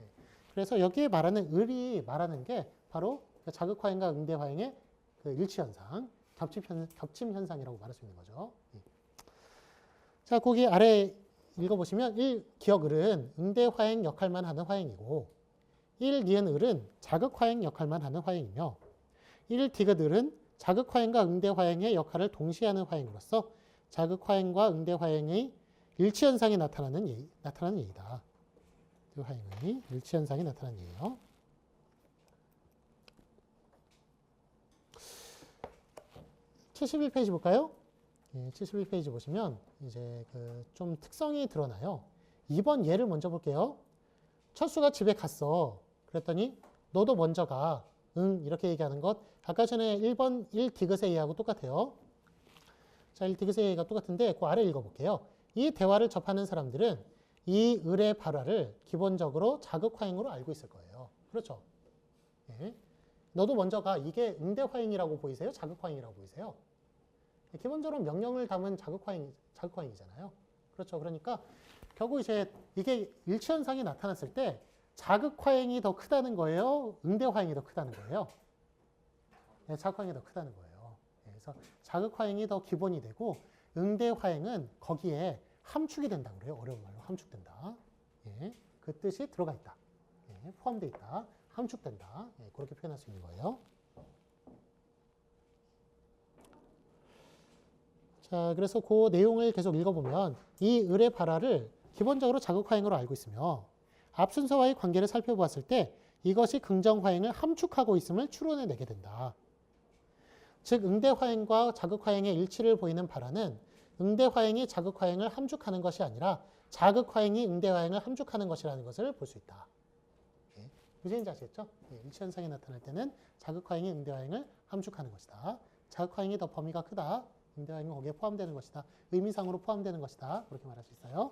그래서 여기에 말하는 을이 말하는 게 바로 자극화행과 응대화행의 그 일치현상, 겹침 현상이라고 말할 수 있는 거죠. 자, 거기 아래 읽어보시면 1 기억 을은 응대화행 역할만 하는 화행이고 1 니은 을은 자극화행 역할만 하는 화행이며 1 디귿 을은 자극화행과 응대화행의 역할을 동시에 하는 화행으로서 자극화행과 응대화행의 일치현상이 나타나는 예이다. 그 화행의 일치현상이 나타나는 예예요. (71) 페이지 볼까요? 71페이지 보시면 이제 좀 특성이 드러나요. 2번 예를 먼저 볼게요. 철수가 집에 갔어. 그랬더니 너도 먼저 가. 응, 이렇게 얘기하는 것. 아까 전에 1번 1디귿의 예하고 똑같아요. 자, 1디귿의 예가 똑같은데 그 아래 읽어볼게요. 이 대화를 접하는 사람들은 이 을의 발화를 기본적으로 자극화행으로 알고 있을 거예요. 그렇죠? 너도 먼저 가. 이게 응대화행이라고 보이세요? 자극화행이라고 보이세요? 기본적으로 명령을 담은 자극화행이잖아요. 그렇죠. 그러니까 결국 이제 이게 일치현상이 나타났을 때 자극화행이 더 크다는 거예요? 응대화행이 더 크다는 거예요? 네, 자극화행이 더 크다는 거예요. 그래서 자극화행이 더 기본이 되고 응대화행은 거기에 함축이 된다고 그래요. 어려운 말로 함축된다. 예, 그 뜻이 들어가 있다. 예, 포함되어 있다. 함축된다. 예, 그렇게 표현할 수 있는 거예요. 자, 그래서 그 내용을 계속 읽어보면 이 을의 발화를 기본적으로 자극화행으로 알고 있으며 앞 순서와의 관계를 살펴보았을 때 이것이 긍정화행을 함축하고 있음을 추론해내게 된다. 즉 응대화행과 자극화행의 일치를 보이는 발화는 응대화행이 자극화행을 함축하는 것이 아니라 자극화행이 응대화행을 함축하는 것이라는 것을 볼 수 있다. 예, 무슨 아시겠죠? 예, 일치현상이 나타날 때는 자극화행이 응대화행을 함축하는 것이다. 자극화행이 더 범위가 크다. 응대화행은 거기에 포함되는 것이다. 의미상으로 포함되는 것이다. 그렇게 말할 수 있어요.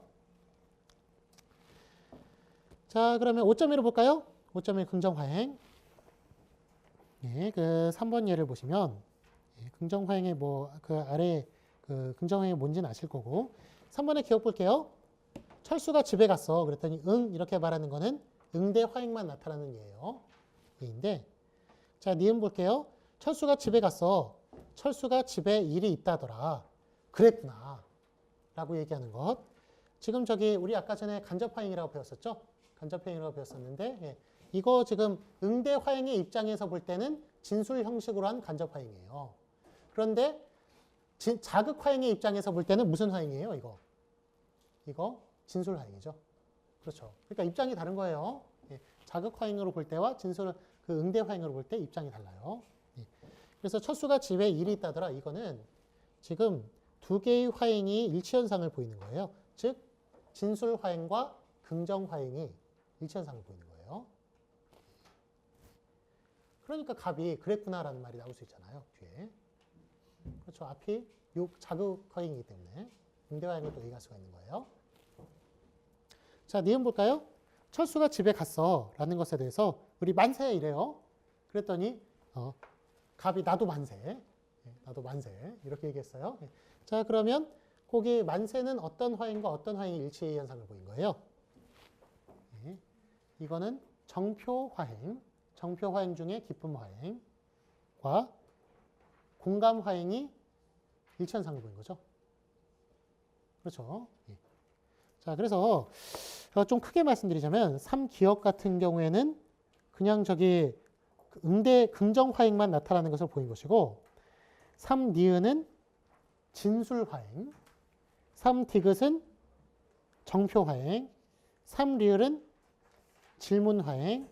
자, 그러면 5.1을 볼까요? 5.1 긍정화행. 예, 그 3번 예를 보시면 예, 긍정화행의 그 아래 그 긍정화행이 뭔지는 아실 거고 3번에 기억 볼게요. 철수가 집에 갔어. 그랬더니 응 이렇게 말하는 거는 응대화행만 나타나는 예예요. 예인데 자, 니은 볼게요. 철수가 집에 갔어. 철수가 집에 일이 있다더라. 그랬구나. 라고 얘기하는 것. 지금 저기 우리 아까 전에 간접화행이라고 배웠었죠? 간접화행이라고 배웠었는데 예. 이거 지금 응대화행의 입장에서 볼 때는 진술 형식으로 한 간접화행이에요. 그런데 자극화행의 입장에서 볼 때는 무슨 화행이에요? 이거 진술화행이죠. 그렇죠. 그러니까 입장이 다른 거예요. 예. 자극화행으로 볼 때와 그 응대화행으로 볼 때 입장이 달라요. 예. 그래서 철수가 집에 일이 있다더라. 이거는 지금 두 개의 화행이 일치현상을 보이는 거예요. 즉 진술화행과 긍정화행이 일치현상을 보이는 거예요. 그러니까 갑이 그랬구나라는 말이 나올 수 있잖아요. 뒤에. 그렇죠. 앞이 자극화행이기 때문에 응대화행을 또 얘기할 수가 있는 거예요. 자, 니은 볼까요? 철수가 집에 갔어 라는 것에 대해서 우리 만세 이래요. 그랬더니 갑이 나도 만세. 나도 만세. 이렇게 얘기했어요. 자, 그러면 거기 만세는 어떤 화행과 어떤 화행이 일치 현상을 보인 거예요? 이거는 정표화행, 정표화행 중에 기쁨화행과 공감화행이 일치현상을 보인 거죠. 그렇죠. 자, 그래서 좀 크게 말씀드리자면 3기억 같은 경우에는 그냥 저기 긍정화행만 나타나는 것을 보인 것이고 3니은은 진술화행, 3디귿은 정표화행, 3리을은 질문화행,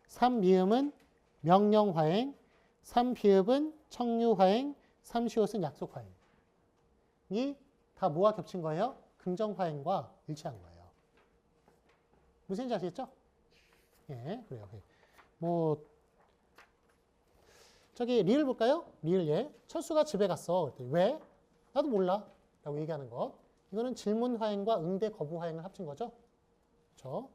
3미음은 명령화행, 3비읍은 청유화행, 3시옷은 약속화행이 다 뭐와 겹친 거예요? 긍정화행과 일치한 거예요. 무슨지 아시겠죠? 예, 그래요. 저기 리을 볼까요? 리을 예. 철수가 집에 갔어. 그랬더니 왜? 나도 몰라. 라고 얘기하는 것. 이거는 질문화행과 응대 거부화행을 합친 거죠. 그렇죠?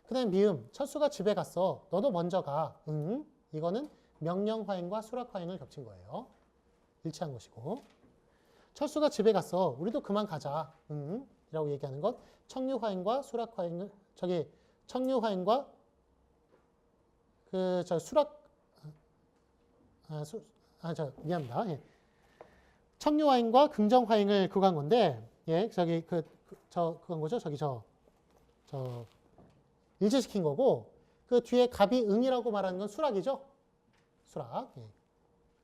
그 다음에 미음. 철수가 집에 갔어. 너도 먼저 가. 응. 이거는 명령화행과 수락화행을 겹친 거예요. 일치한 것이고. 철수가 집에 갔어. 우리도 그만 가자. 응. 이라고 얘기하는 것. 청유화행과 수락화행을 청유화행과 미안합니다. 예. 청유화행과 긍정화행을 그거 한 건데, 예, 그건 거죠? 일치시킨 거고, 그 뒤에 갑이 응이라고 말하는 건 수락이죠? 수락. 예.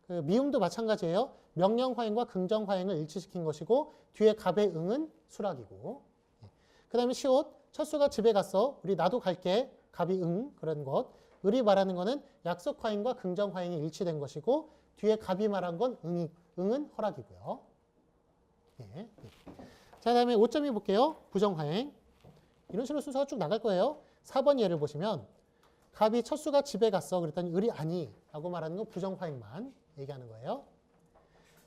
그 미음도 마찬가지예요. 명령화행과 긍정화행을 일치시킨 것이고, 뒤에 갑의 응은 수락이고. 예. 그 다음에 시옷, 철수가 집에 갔어. 우리 나도 갈게. 갑이 응, 그런 것. 을이 말하는 거는 약속화행과 긍정화행이 일치된 것이고, 뒤에 갑이 말한 건 응은 허락이고요. 예. 자, 다음에 5.2 볼게요. 부정화행. 이런 식으로 순서가 쭉 나갈 거예요. 4번 예를 보시면 갑이 철수가 집에 갔어. 그랬더니 을이 아니 라고 말하는 건 부정화행만 얘기하는 거예요.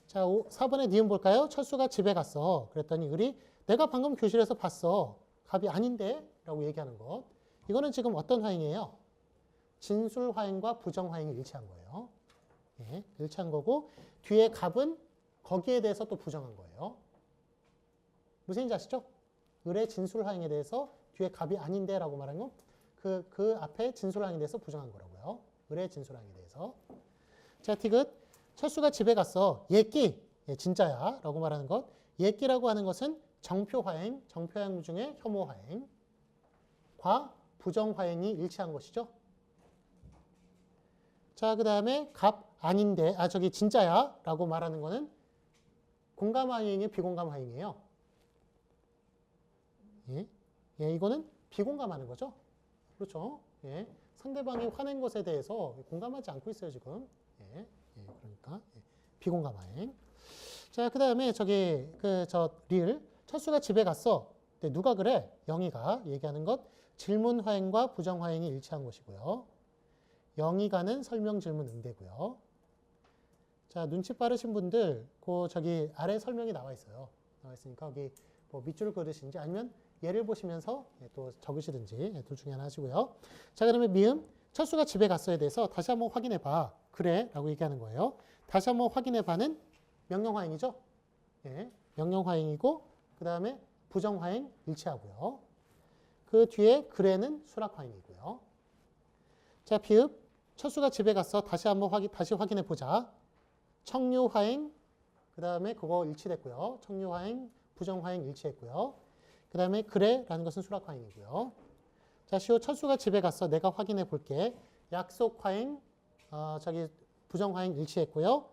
자, 4번에 니은 볼까요? 철수가 집에 갔어. 그랬더니 을이 내가 방금 교실에서 봤어. 갑이 아닌데? 라고 얘기하는 것. 이거는 지금 어떤 화행이에요? 진술화행과 부정화행이 일치한 거예요. 예, 일치한 거고 뒤에 갑은 거기에 대해서 또 부정한 거예요. 무슨 얘기인지 아시죠? 을의 진술하행에 대해서 뒤에 갑이 아닌데 라고 말한 건 그 앞에 진술하행에 대해서 부정한 거라고요. 을의 진술하행에 대해서. 자, 티귿. 철수가 집에 갔어. 예끼. 예, 진짜야. 라고 말하는 것. 예끼라고 하는 것은 정표화행, 정표화행 중에 혐오화행과 부정화행이 일치한 것이죠. 자, 그 다음에 갑 아닌데, 저기 진짜야. 라고 말하는 거는 공감화행이에요, 비공감화행이에요. 예. 예, 이거는 비공감하는 거죠. 그렇죠. 예. 상대방이 화낸 것에 대해서 공감하지 않고 있어요, 지금. 예. 예, 그러니까. 예. 비공감화행. 자, 그 다음에 저기, 리을. 철수가 집에 갔어. 근데 누가 그래? 영희가 얘기하는 것. 질문화행과 부정화행이 일치한 것이고요. 영희가는 설명, 질문, 응대고요. 자, 눈치 빠르신 분들, 저기 아래 설명이 나와 있어요. 나와 있으니까 여기 뭐 밑줄 그으시는지 아니면 예를 보시면서 또 적으시든지 둘 중에 하나 하시고요. 자, 그러면 미음. 철수가 집에 갔어에 대해서 다시 한번 확인해 봐. 그래. 라고 얘기하는 거예요. 다시 한번 확인해 봐는 명령화행이죠. 예, 명령화행이고, 그 다음에 부정화행 일치하고요. 그 뒤에 그래는 수락화행이고요. 자, 비읍. 철수가 집에 갔어. 다시 한번 다시 확인해 보자. 청류화행, 그 다음에 그거 일치됐고요. 청류화행, 부정화행 일치했고요. 그 다음에 그래라는 것은 수락화행이고요. 자, 시호. 철수가 집에 갔어. 내가 확인해 볼게. 약속화행, 저기 부정화행 일치했고요.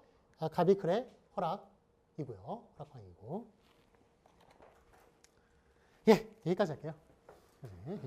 갑이 그래, 허락이고요. 허락화행이고. 예, 여기까지 할게요. 네.